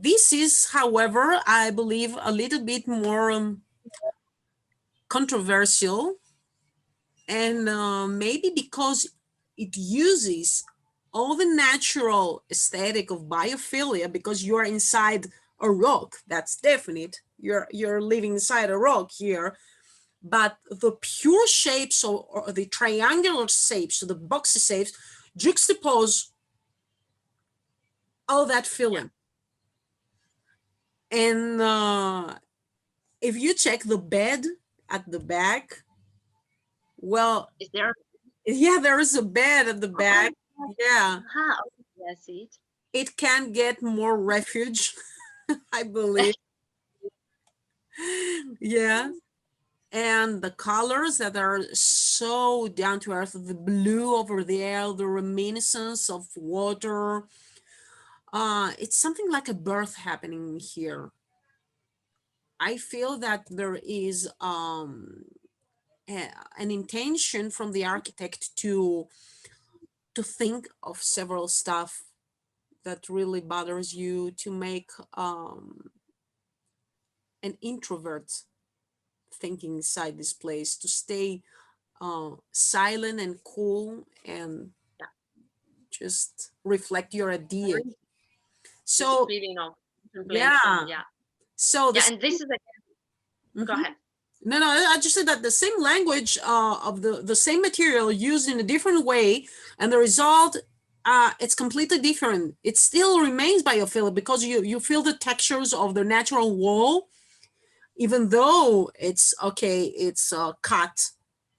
This is, however, I believe a little bit more controversial, and maybe because it uses all the natural aesthetic of biophilia, because you are inside a rock, that's definite. You're living inside a rock here, but the pure shapes or the triangular shapes, so the boxy shapes, juxtapose all that Yeah. feeling. And if you check the bed at the back, well, Is there? yeah, there is a bed at the back. Oh, Yeah, aha. Okay, I see it. it can get more refuge, I believe. Yeah. And the colors that are so down to earth, the blue over there, the reminiscence of water. It's something like a birth happening here. I feel that there is an intention from the architect to think of several stuff that really bothers you, to make an introvert thinking inside this place, to stay silent and cool and Yeah. just reflect your idea. Very- this So feeling of contemplation. yeah, Yeah. so Yeah. this. And this is a, go Mhm. ahead. No, no, I just said that the same language of the same material used in a different way, and the result, it's completely different. It still remains biophilic because you feel the textures of the natural wall, even though it's okay, it's cut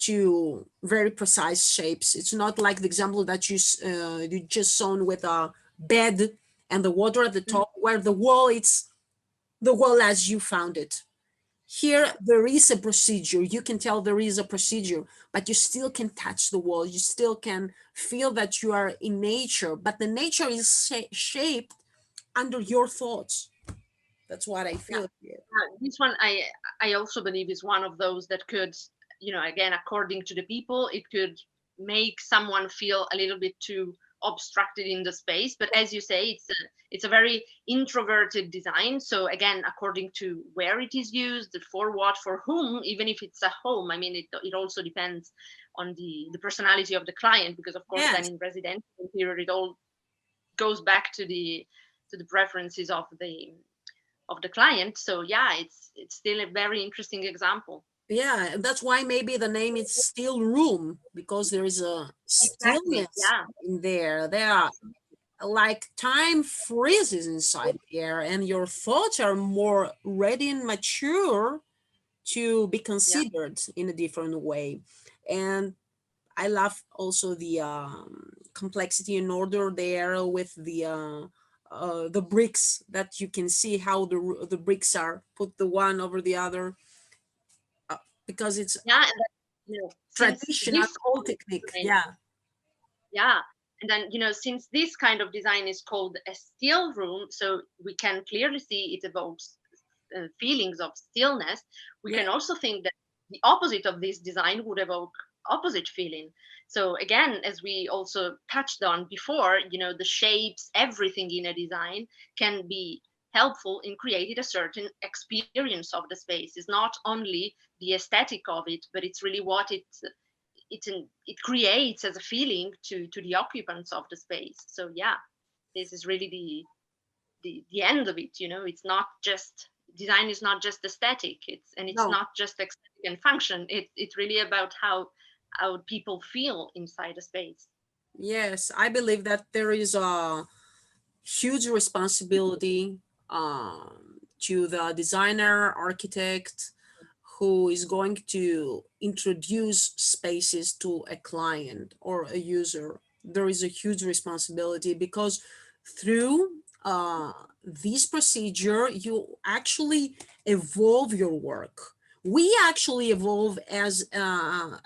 to very precise shapes. It's not like the example that you just shown with a bed and the water at the Mhm. top, where the wall, it's the wall as you found it. Here, Yeah. there is a procedure. You can tell there is a procedure, but you still can touch the wall. You still can feel that you are in nature, but the nature is shaped under your thoughts. That's what I Yeah. feel here. This one I also believe is one of those that could, again, according to the people, it could make someone feel a little bit too obstructed in the space. But as you say, it's a very introverted design. So again, according to where it is used, for what, for whom, even if it's a home, I mean, it also depends on the personality of the client, because of course then Yes, in residential interior it all goes back to the preferences of the client. So yeah, it's still a very interesting example. yeah, that's why maybe the name is still room, because there is a Exactly. stillness Yeah. in there. There are, like, time freezes inside there, and your thoughts are more ready and mature to be Yeah. considered in a different way. And I love also the complexity and order there with the bricks, that you can see how the bricks are put the one over the other, uh, because it's Yeah. And since traditional this old kind of technique. design, Yeah. yeah. And then, since this kind of design is called a still room, so we can clearly see it evokes feelings of stillness, we Yeah. can also think that the opposite of this design would evoke opposite feeling. So again, as we also touched on before, the shapes, everything in a design can be helpful in creating a certain experience of the space. It's not only the aesthetic of it, but it's really what it creates as a feeling to the occupants of the space. So yeah, this is really the end of it. It's not just design is not just aesthetic, it's No. not just aesthetic and function. It's really about how people feel inside a space. Yes, I believe that there is a huge responsibility to the designer, architect, who is going to introduce spaces to a client or a user. There is a huge responsibility, because through this procedure, you actually evolve your work. We actually evolve as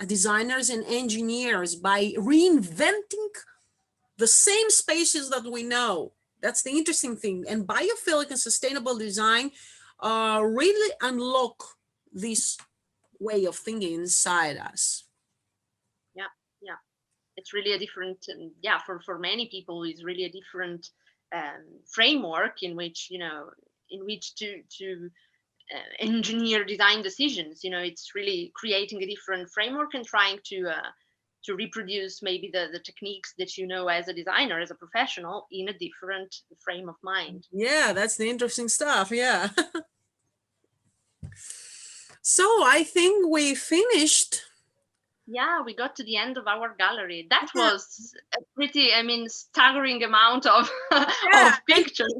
designers and engineers by reinventing the same spaces that we know. That's the interesting thing. And biophilic and sustainable design really unlock this way of thinking inside us. Yeah, yeah. It's really a different, yeah, for many people it's really a different framework in which to engineer design decisions. It's really creating a different framework and trying to to reproduce maybe the techniques that you know as a designer, as a professional, in a different frame of mind. Yeah, that's the interesting stuff. Yeah. So I think we finished. Yeah, we got to the end of our gallery. That Yeah, was a pretty, I mean, staggering amount of yeah. of pictures.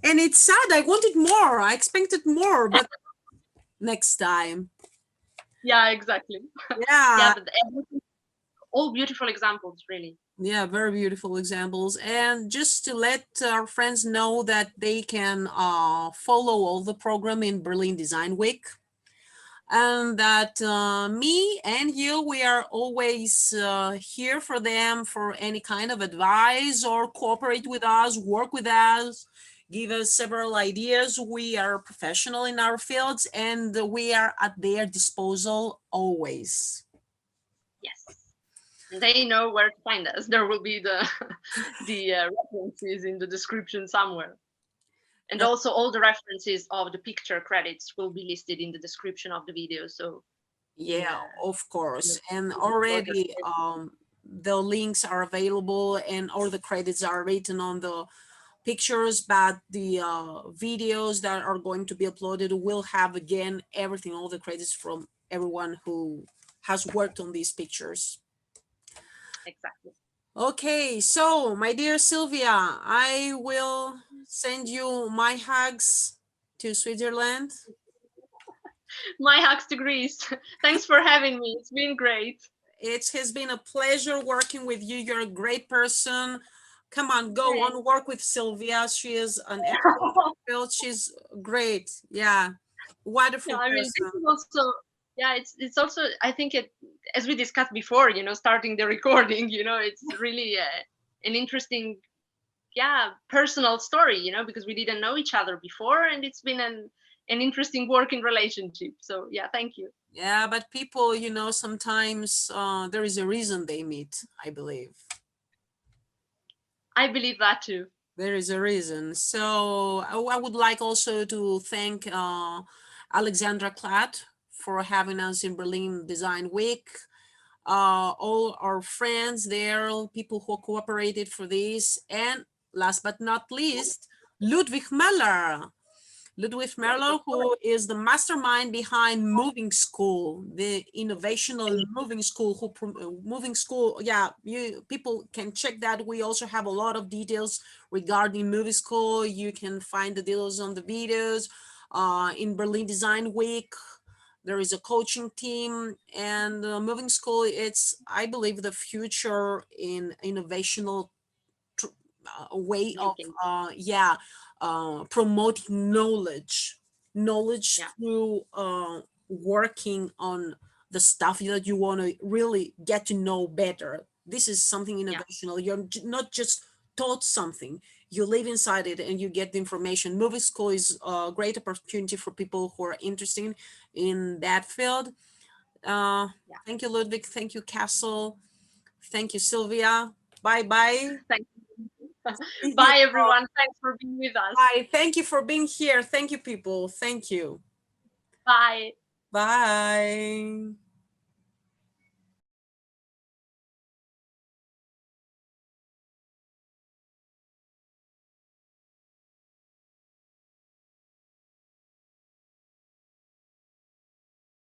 And it's sad. I wanted more. I expected more, but next time. Yeah, exactly. Yeah. Yeah, but all beautiful examples, really. Yeah, very beautiful examples. And just to let our friends know that they can follow all the program in Berlin Design Week. And that me and you, we are always here for them for any kind of advice or cooperate with us, work with us, give us several ideas. We are professional in our fields and we are at their disposal always. Yes. And they know where to find us. There will be the the references in the description somewhere. And That, also all the references of the picture credits will be listed in the description of the video. So in yeah, of the course. And further already steps. the links are available and all the credits are written on the pictures, but the videos that are going to be uploaded will have again everything, all the credits from everyone who has worked on these pictures. Exactly. Okay, so my dear Silvia, I will send you my hugs to Switzerland. My hugs to Greece. Thanks for having me. It's been great. It has been a pleasure working with you. You're a great person. Come on, go Thanks. on, work with Silvia. She is an expert in the field. She's great. Yeah, Yeah, wonderful I mean, this person. is also, yeah, it's also, I think it, as we discussed before, starting the recording, it's really an interesting, yeah, personal story, because we didn't know each other before, and it's been an interesting working relationship. So yeah, thank you. Yeah, but people, sometimes there is a reason they meet, I believe. I believe that too. There is a reason. So I would like also to thank Alexandra Klatt for having us in Berlin Design Week. All our friends there, people who cooperated for this. And last but not least, Ludwig Möller. Ludwig Yes, of Merlo, course. who is the mastermind behind Moving School, the innovational moving school. Moving school, yeah, people can check that. We also have a lot of details regarding Moving School. You can find the details on the videos. In Berlin Design Week, there is a coaching team, and Moving School. It's, I believe, the future in innovational way of Thinking. promoting knowledge Yeah, through working on the stuff that you want to really get to know better. This is something yeah, innovational. You're not just taught something, you live inside it and you get the information. Movie school is a great opportunity for people who are interested in that field. uh, yeah. Thank you, Ludwig. Thank you, Kassel. Thank you, Sylvia. Bye bye. Thank you. See you. Bye, everyone. Thanks for being with us. Bye. Thank you for being here. Thank you, people. Thank you. Bye. Bye.